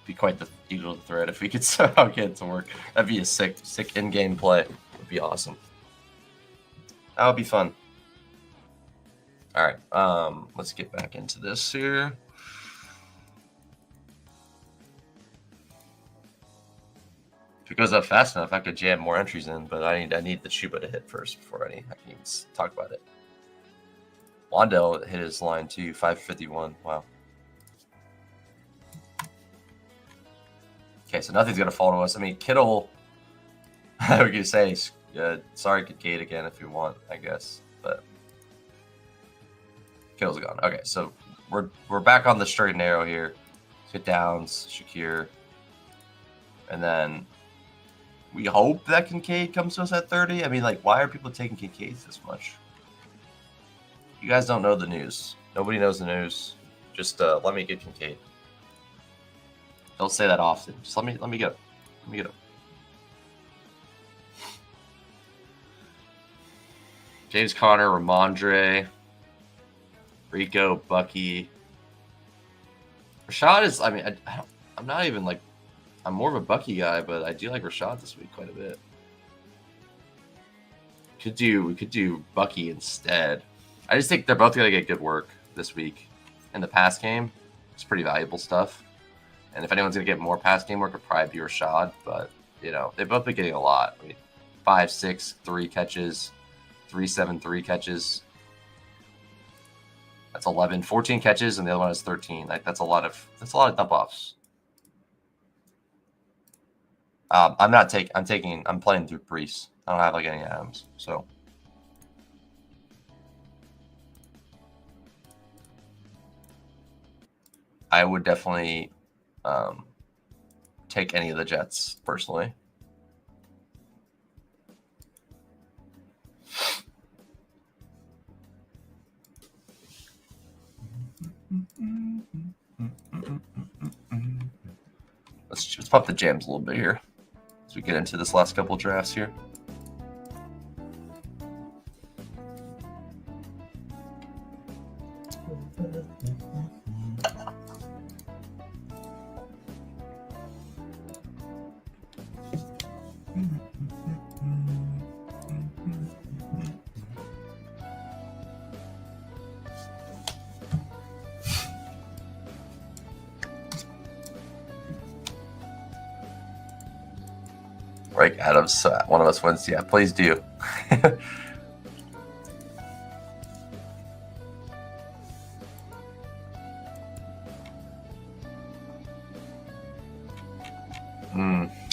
Be quite the needle to thread if we could somehow get it to work. That'd be a sick in-game play. It would be awesome. That would be fun. All right, let's get back into this here. If it goes up fast enough, I could jam more entries in, but I need the Chuba to hit first before I can even talk about it. Wandale hit his line too, 551. Wow. Okay, so nothing's gonna fall to us. I mean, Kittle. I would say, sorry, Kincaid again if you want, I guess, but Kittle's gone. Okay, so we're back on the straight and narrow here. Get Downs, Shakir, and then we hope that Kincaid comes to us at 30. I mean, like, why are people taking Kincaid this much? You guys don't know the news. Nobody knows the news. Just let me get Kincaid. Don't say that often. Just let me get him. Let me get him. James Conner, Ramondre, Rico, Bucky. Rashad is, I mean, I'm not even like, I'm more of a Bucky guy, but I do like Rashad this week quite a bit. We could do Bucky instead. I just think they're both going to get good work this week. In the pass game, it's pretty valuable stuff. And if anyone's going to get more pass game work, it'd probably be Rashad. But, you know, they've both been getting a lot. I mean, 5, 6, 3 catches, 3, 7, 3 catches. That's 11, 14 catches, and the other one is 13. Like, that's a lot of dump offs. I'm playing through Brees. I don't have like any Adams, so. I would definitely take any of the Jets personally. Let's pop the jams a little bit here as we get into this last couple of drafts here. Right, Adams. So one of us wins. Yeah, please do. I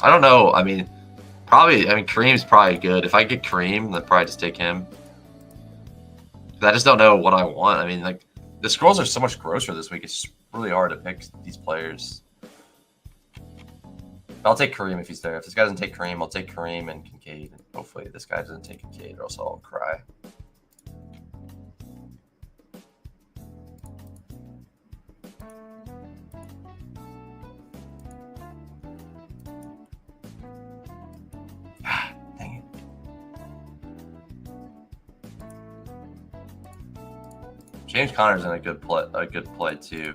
don't know. I mean, Kareem's probably good. If I get Kareem, then probably just take him. I just don't know what I want. I mean, like, the scrolls are so much grosser this week. It's really hard to pick these players. I'll take Kareem if he's there. If this guy doesn't take Kareem, I'll take Kareem and Kincaid. And hopefully this guy doesn't take Kincaid, or else I'll cry. Dang it. James Conner's in a good play too.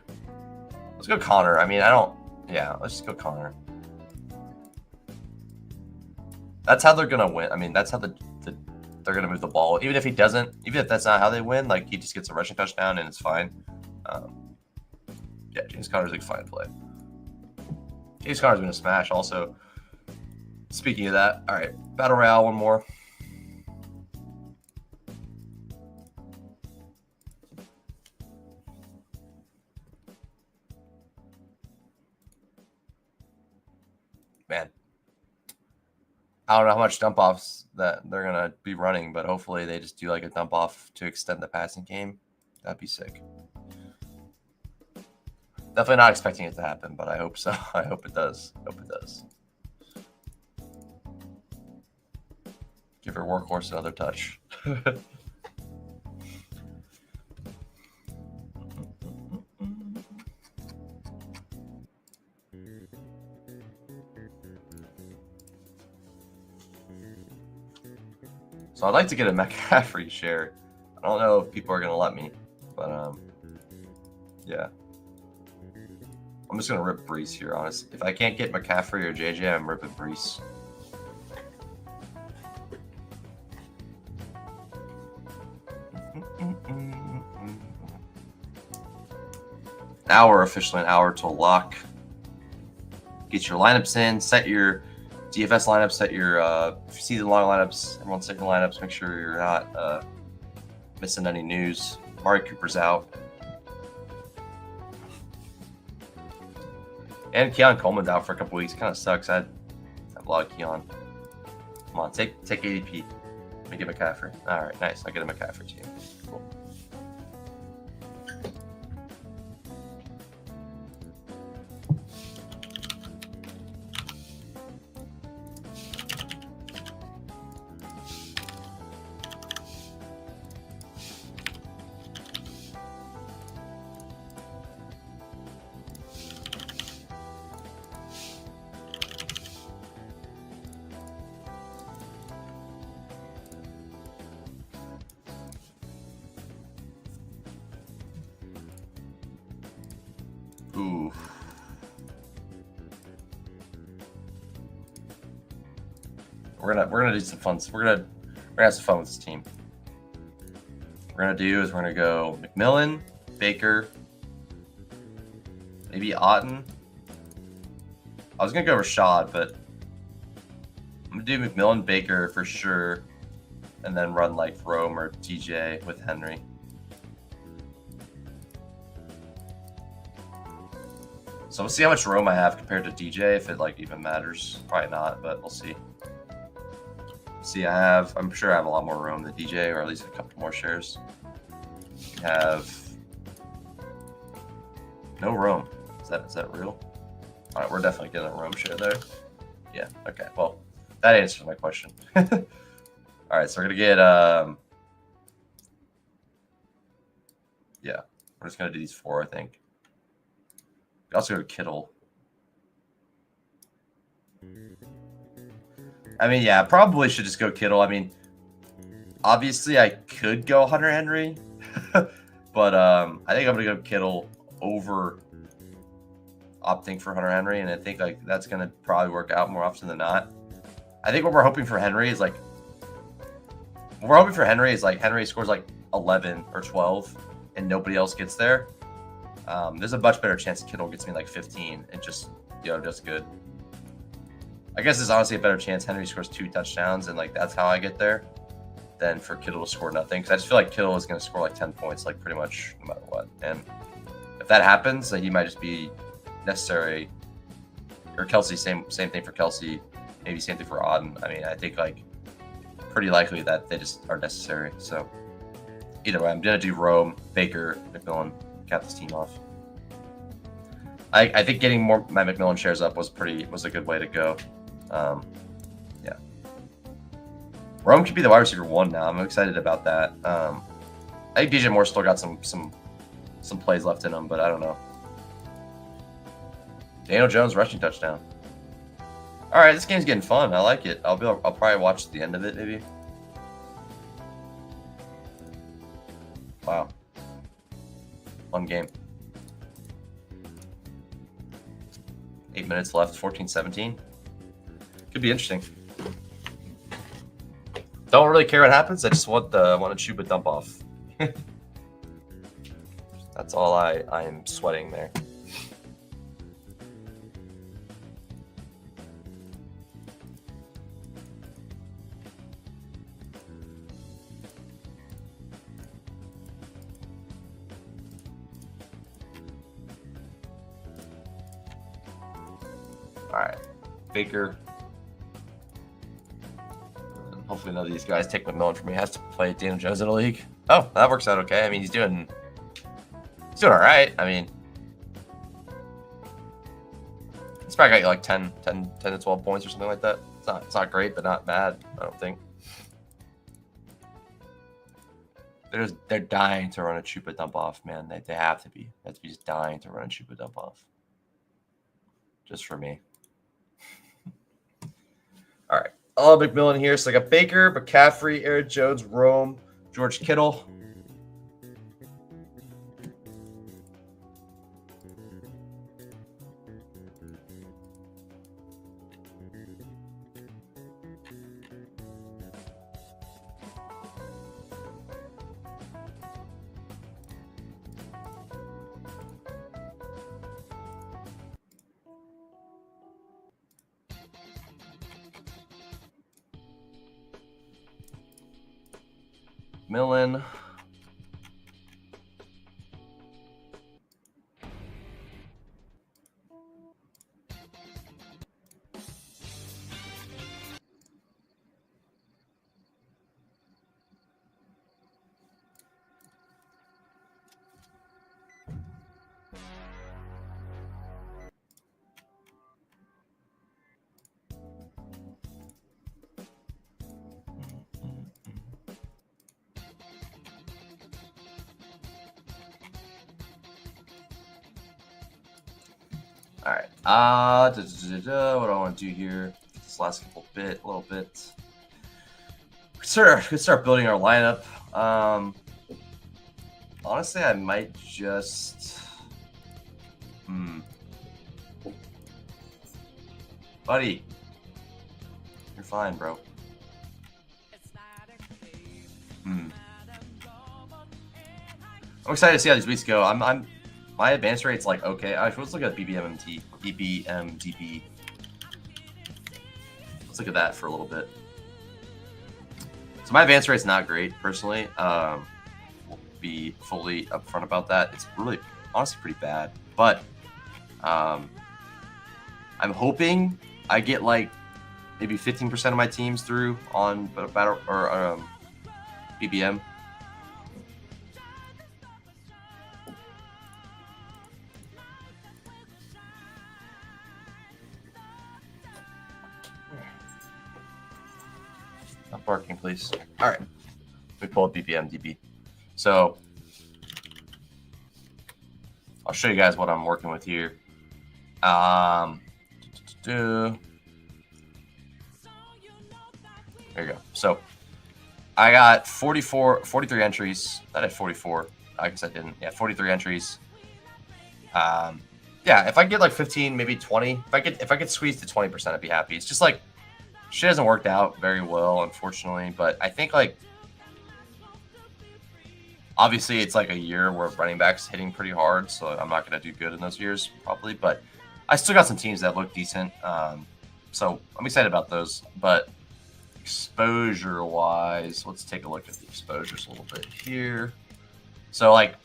Let's go Conner. I mean, let's just go Conner. That's how they're gonna win. I mean, that's how they're gonna move the ball. Even if that's not how they win, like, he just gets a rushing touchdown and it's fine. Yeah, James Conner's a fine play. James Conner's gonna smash also. Speaking of that, all right, Battle Royale, one more. Man, I don't know how much dump offs that they're going to be running, but hopefully they just do like a dump off to extend the passing game. That'd be sick. Definitely not expecting it to happen, but I hope so. I hope it does. Give her Workhorse another touch. So I'd like to get a McCaffrey share. I don't know if people are going to let me, but yeah. I'm just going to rip Brees here, honestly. If I can't get McCaffrey or JJ, I'm ripping Brees. Now we're officially an hour to lock. Get your lineups in, set your DFS lineups, set your season long lineups. Everyone set your lineups. Make sure you're not missing any news. Amari Cooper's out. And Keon Coleman's out for a couple weeks. Kind of sucks. I have a lot of Keon. Come on, take ADP. Let me get McCaffrey. All right, nice. I get a McCaffrey team. Cool. Ooh. We're gonna do some fun. We're gonna have some fun with this team. What we're gonna do is we're gonna go McMillan, Baker, maybe Otten. I was gonna go Rashad, but I'm gonna do McMillan, Baker for sure, and then run like Rome or DJ with Henry. So we'll see how much Rome I have compared to DJ, if it like even matters. Probably not, but we'll see. See, I'm sure I have a lot more Rome than DJ, or at least a couple more shares. We have no Rome. Is that real? All right, we're definitely getting a Rome share there. Yeah. Okay. Well, that answers my question. All right, so we're gonna get yeah, we're just gonna do these 4, I think. We also go to Kittle. I mean, yeah, probably should just go Kittle. I mean, obviously I could go Hunter Henry, but I think I'm gonna go Kittle over opting for Hunter Henry, and I think like that's gonna probably work out more often than not. I think what we're hoping for Henry is like Henry scores like 11 or 12, and nobody else gets there. There's a much better chance Kittle gets me like 15 and just does good. I guess there's honestly a better chance Henry scores 2 touchdowns and like that's how I get there, than for Kittle to score nothing. Because I just feel like Kittle is going to score like 10 points like pretty much no matter what. And if that happens, then he might just be necessary. Or Kelsey, same thing for Kelsey. Maybe same thing for Auden. I mean, I think like pretty likely that they just are necessary. So either way, I'm going to do Rome, Baker, McMillan, cap this team off. I think getting more my McMillan shares up was a good way to go. Yeah, Rome could be the wide receiver 1 now. I'm excited about that. I think DJ Moore still got some plays left in him, but I don't know. Daniel Jones rushing touchdown. All right, this game's getting fun. I like it. I'll probably watch the end of it maybe. Wow. Fun game. 8 minutes left, 14-17. Could be interesting. Don't really care what happens. I just want to shoot a dump off. That's all I'm sweating there. All right, Baker. Hopefully none of these guys take McMillan from me. He has to play Daniel Jones in a league. Oh, that works out okay. I mean, he's doing all right. I mean, he's probably got like 10 to 12 points or something like that. It's not great, but not bad, I don't think. They're dying to run a Chupa dump off, man. They have to be. They have to be just dying to run a Chupa dump off. Just for me. All right. I'll have McMillan here. So I got Baker, McCaffrey, Aaron Jones, Rome, George Kittle. Millen. All right. What do I want to do here? This last a little bit. Could start building our lineup. Honestly, I might just. Buddy, you're fine, bro. I'm excited to see how these weeks go. My advance rate's like okay. Let's look at BBMDB. Let's look at that for a little bit. So my advance rate's not great, personally. We'll be fully upfront about that. It's really, honestly, pretty bad. But I'm hoping I get like maybe 15% of my teams through on Battle or BBM. Not barking, please. All right. We pull up BBMDB. So I'll show you guys what I'm working with here. There you go. So I got 43 entries. I had 44. I guess I didn't. Yeah, 43 entries. Yeah, if I get like 15, maybe 20, if I get squeezed to 20%, I'd be happy. It's just like shit hasn't worked out very well, unfortunately. But I think like obviously it's like a year where running backs hitting pretty hard, so I'm not gonna do good in those years probably. But I still got some teams that look decent, so I'm excited about those. But exposure-wise, let's take a look at the exposures a little bit here. So like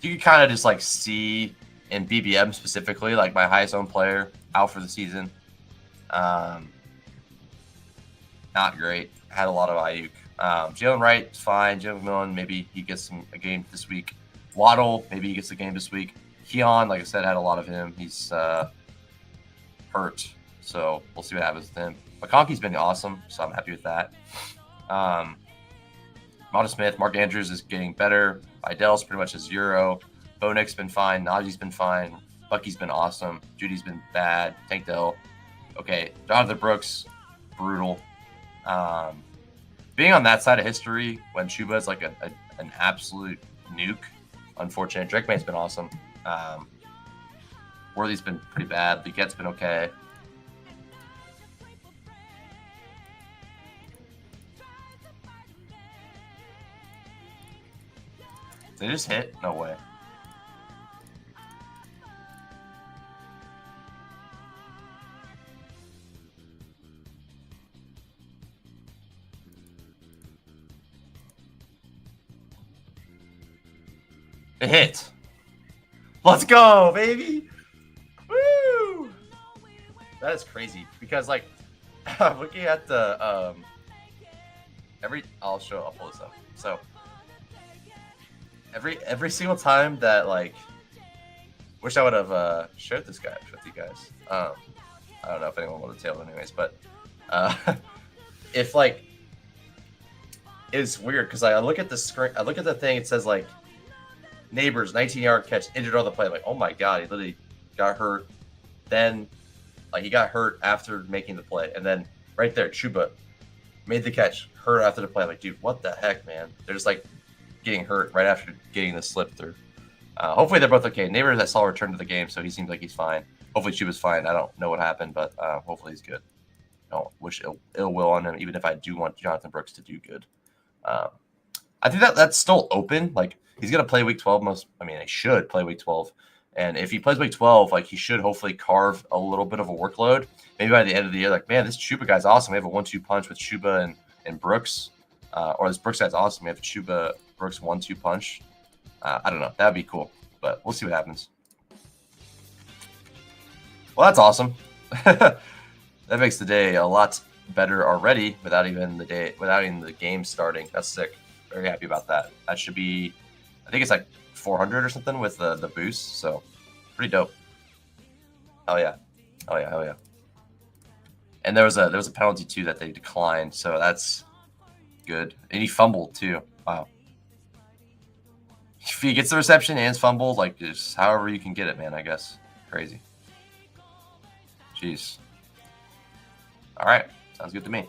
you can kind of just like see in BBM specifically, like my highest owned player out for the season. Not great. Had a lot of Ayuk. Jalen Wright, fine. Jalen McMillan, maybe he gets a game this week. Waddle, maybe he gets a game this week. Keon, like I said, had a lot of him. He's hurt, so we'll see what happens with him. McConkey's been awesome, so I'm happy with that. Monta Smith, Mark Andrews is getting better. Idell's pretty much a 0. Bo Nick's been fine. Najee's been fine. Bucky's been awesome. Judy's been bad. Tank Dell. Okay, Jonathan Brooks, brutal. Being on that side of history when Chuba is like an absolute nuke, unfortunate. Drake May's been awesome. Worthy's been pretty bad. Legette's been okay. They just hit? No way. It hit. Let's go, baby. Woo! That is crazy because like looking at the I'll pull this up. So every single time that like wish I would have shared this guy with you guys. I don't know if anyone will detail it anyways, but if like it's weird because I look at the screen, I look at the thing, it says like Neighbors 19-yard catch, injured on the play. I'm like, oh my god, he literally got hurt. Then like he got hurt after making the play, and then right there, Chuba made the catch, hurt after the play. I'm like, dude, what the heck, man? They're just like getting hurt right after getting the slip through. Hopefully they're both okay. Neighbors I saw return to the game, so he seems like he's fine. Hopefully Chuba's fine. I don't know what happened, but hopefully he's good. I don't wish ill will on him, even if I do want Jonathan Brooks to do good. I think that's still open. Like he's gonna play week 12. He should play week 12. And if he plays week 12, like he should hopefully carve a little bit of a workload. Maybe by the end of the year, like, man, this Chuba guy's awesome. We have a 1-2 punch with Chuba and Brooks. Or this Brooks guy's awesome. We have Chuba Brooks 1-2 punch. I don't know. That'd be cool. But we'll see what happens. Well, that's awesome. That makes the day a lot better already without even the game starting. That's sick. Very happy about that. That should be, I think it's like 400 or something with the boost. So pretty dope. Oh yeah. Hell yeah. And there was a penalty too that they declined. So that's good. And he fumbled too. Wow. If he gets the reception and fumbled, like just however you can get it, man, I guess. Crazy. Jeez. All right. Sounds good to me.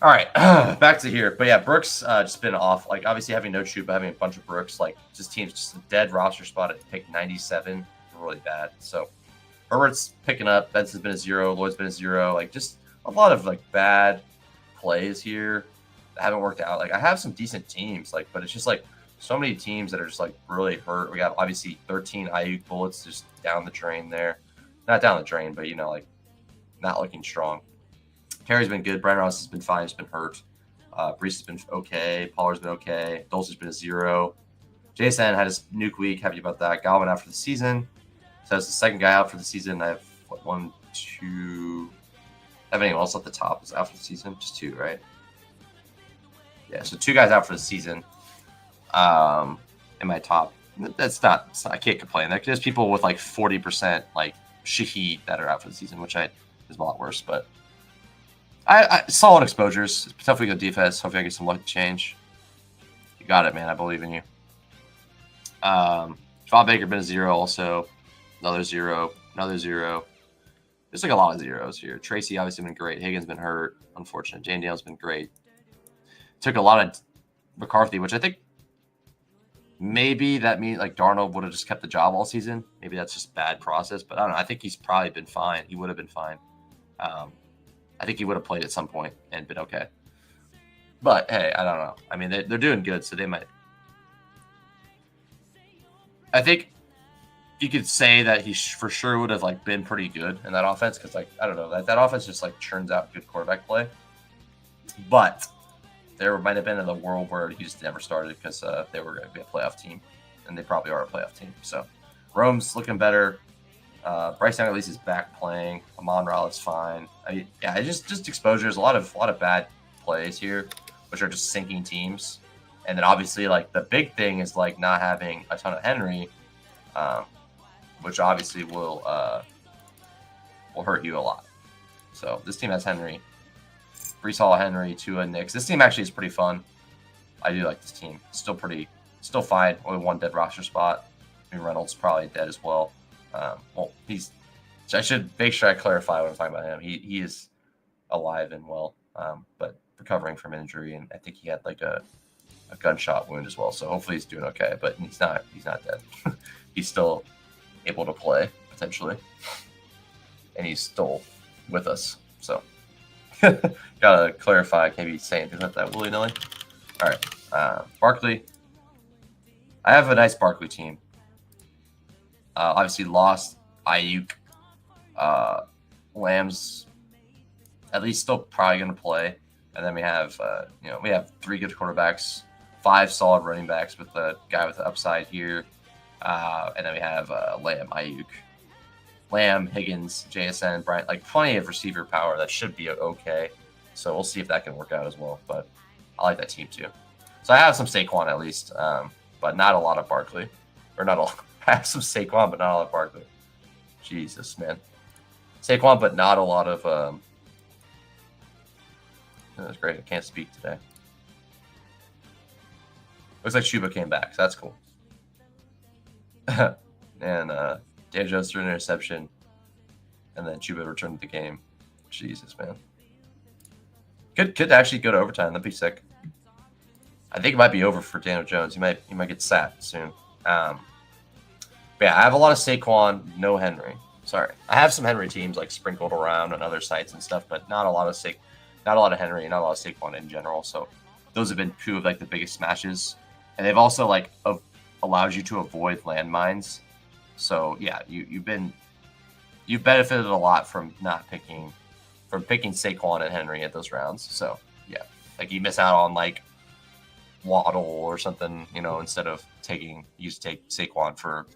All right. Back to here. But yeah, Brooks just been off. Like, obviously having no Chuba, having a bunch of Brooks, like, just teams, just a dead roster spot at pick 97. Really bad. So Herbert's picking up. Benson's been a 0. Lloyd's been a 0. Like, just a lot of, like, bad plays here that haven't worked out. Like, I have some decent teams, like, but it's just, like, so many teams that are just, like, really hurt. We got, obviously, 13 Ayuk bullets just down the drain there. Not down the drain, but, you know, like, not looking strong. Terry's been good. Brian Ross has been fine. He's been hurt. Brees has been okay. Pollard's been okay. Dulce's been a 0. Jason had his nuke week. Happy about that. Galvin out for the season. So that's the second guy out for the season. I have, what, 1, 2... Have anyone else at the top is out for the season? Just 2, right? Yeah, so 2 guys out for the season. In my top. That's not I can't complain. There's people with like 40% like Shaheed that are out for the season, which is a lot worse. But I solid exposures. It's tough week on defense. Hopefully I get some luck to change. You got it, man. I believe in you. Bob Baker been a 0 also. Another 0. Another 0. There's like a lot of zeros here. Tracy obviously been great. Higgins been hurt. Unfortunate. Jane Dale's been great. Took a lot of McCarthy, which I think maybe that means like Darnold would have just kept the job all season. Maybe that's just bad process, but I don't know. I think he's probably been fine. He would have been fine. I think he would have played at some point and been okay. But hey, I don't know. I mean, they're doing good, so they might. I think you could say that he for sure would have like been pretty good in that offense because like I don't know that offense just like churns out good quarterback play. But there might have been in the world where he just never started because they were going to be a playoff team, and they probably are a playoff team. So Rome's looking better. Bryce Young at least is back playing. Amon-Ra is fine. Yeah, just exposures. A lot of bad plays here, which are just sinking teams. And then obviously like the big thing is like not having a ton of Henry, which obviously will hurt you a lot. So this team has Henry. Brees Hall, Henry, Tua, Knicks. This team actually is pretty fun. I do like this team. Still fine. Only 1 dead roster spot. I mean, Reynolds probably dead as well. I should make sure I clarify when I'm talking about him. He is alive and well, but recovering from injury, and I think he had like a gunshot wound as well. So hopefully he's doing okay. But he's not dead. He's still able to play potentially, and he's still with us. So. Gotta clarify. I can't be saying things like that willy-nilly. All right. Barkley. I have a nice Barkley team. Obviously lost Ayuk. Lamb's at least still probably going to play. And then we have, we have 3 good quarterbacks, 5 solid running backs with the guy with the upside here. And then we have Lamb, Ayuk. Lamb, Higgins, JSN, Bryant, like plenty of receiver power that should be okay. So we'll see if that can work out as well. But I like that team too. So I have some Saquon at least, but not a lot of Barkley. Or not a lot. I have some Saquon, but not a lot of Barkley. Jesus, man. Saquon, but not a lot of. That's great. I can't speak today. Looks like Chuba came back, so that's cool. And Dan Jones threw an interception, and then Chuba returned the game. Jesus, man. Could actually go to overtime. That'd be sick. I think it might be over for Daniel Jones. He might get sat soon. But yeah, I have a lot of Saquon, no Henry. Sorry, I have some Henry teams like sprinkled around on other sites and stuff, but not a lot of Henry, not a lot of Saquon in general. So those have been 2 of like the biggest smashes, and they've also like allowed you to avoid landmines. So yeah, you've benefited a lot from picking Saquon and Henry at those rounds. So yeah, like you miss out on like Waddle or something, instead of take Saquon for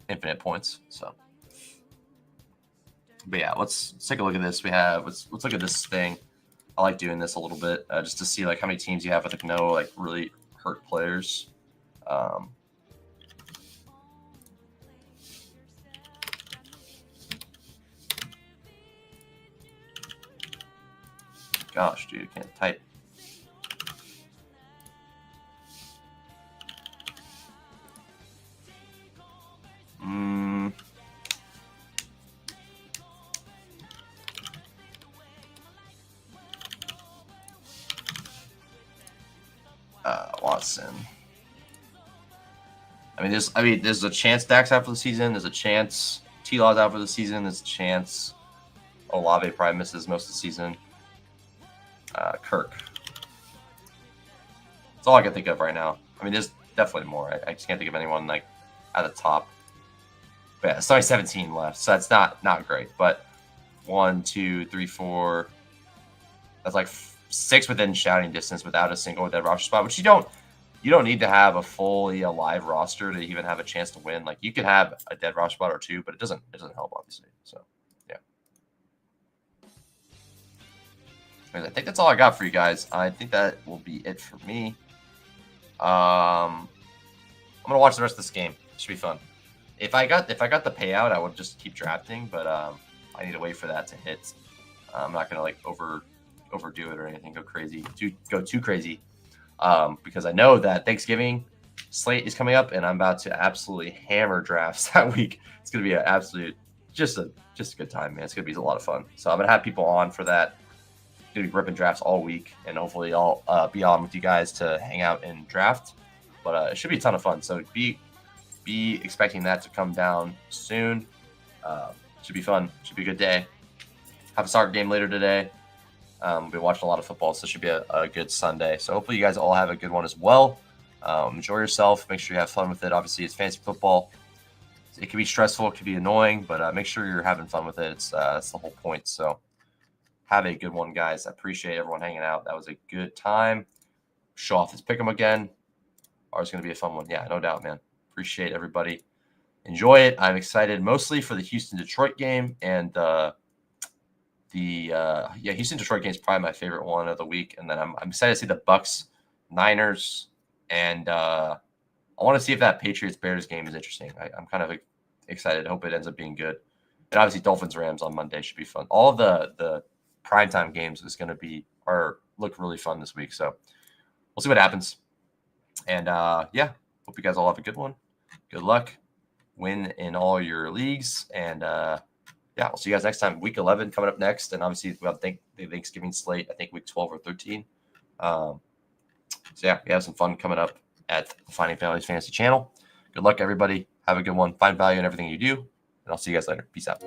infinite points. So, but yeah, let's take a look at this. Let's look at this thing. I like doing this a little bit just to see like how many teams you have with like no like really hurt players. Gosh, dude, I can't type. Watson. I mean, there's a chance Dak's out for the season. There's a chance T-Law's out for the season. There's a chance Olave probably misses most of the season. Kirk. That's all I can think of right now. I mean, there's definitely more. I just can't think of anyone like at the top. But yeah, it's only 17 left, so that's not great. But 1, 2, 3, 4. That's like 6 within shouting distance without a single dead roster spot, which you don't need to have a fully alive roster to even have a chance to win. Like you can have a dead roster spot or 2, but it doesn't help obviously. So yeah. I think that's all I got for you guys. I think that will be it for me. I'm gonna watch the rest of this game. It should be fun. If I got the payout, I would just keep drafting, but I need to wait for that to hit. I'm not gonna like overdo it or anything, go too crazy, because I know that Thanksgiving slate is coming up, and I'm about to absolutely hammer drafts that week. It's gonna be an absolute just a good time, man. It's gonna be a lot of fun. So I'm gonna have people on for that. Gonna be ripping drafts all week, and hopefully I'll be on with you guys to hang out and draft. But it should be a ton of fun. So be expecting that to come down soon. Should be fun. Should be a good day. Have a soccer game later today. We'll be watching a lot of football, so it should be a good Sunday. So hopefully you guys all have a good one as well. Enjoy yourself. Make sure you have fun with it. Obviously, it's fantasy football. It can be stressful. It can be annoying, but make sure you're having fun with it. That's the whole point. So have a good one, guys. I appreciate everyone hanging out. That was a good time. Show off his pick 'em again. Ours going to be a fun one. Yeah, no doubt, man. Appreciate everybody. Enjoy it. I'm excited mostly for the Houston-Detroit game, and Houston-Detroit game is probably my favorite one of the week. And then I'm excited to see the Bucks-Niners, and I want to see if that Patriots-Bears game is interesting. I'm kind of excited. I hope it ends up being good. And obviously Dolphins-Rams on Monday should be fun. All of the primetime games is going to look really fun this week. So we'll see what happens. And hope you guys all have a good one. Good luck. Win in all your leagues. And we'll see you guys next time. Week 11 coming up next. And obviously we have the Thanksgiving slate, I think week 12 or 13. We have some fun coming up at the Finding Values Fantasy channel. Good luck, everybody. Have a good one. Find value in everything you do. And I'll see you guys later. Peace out.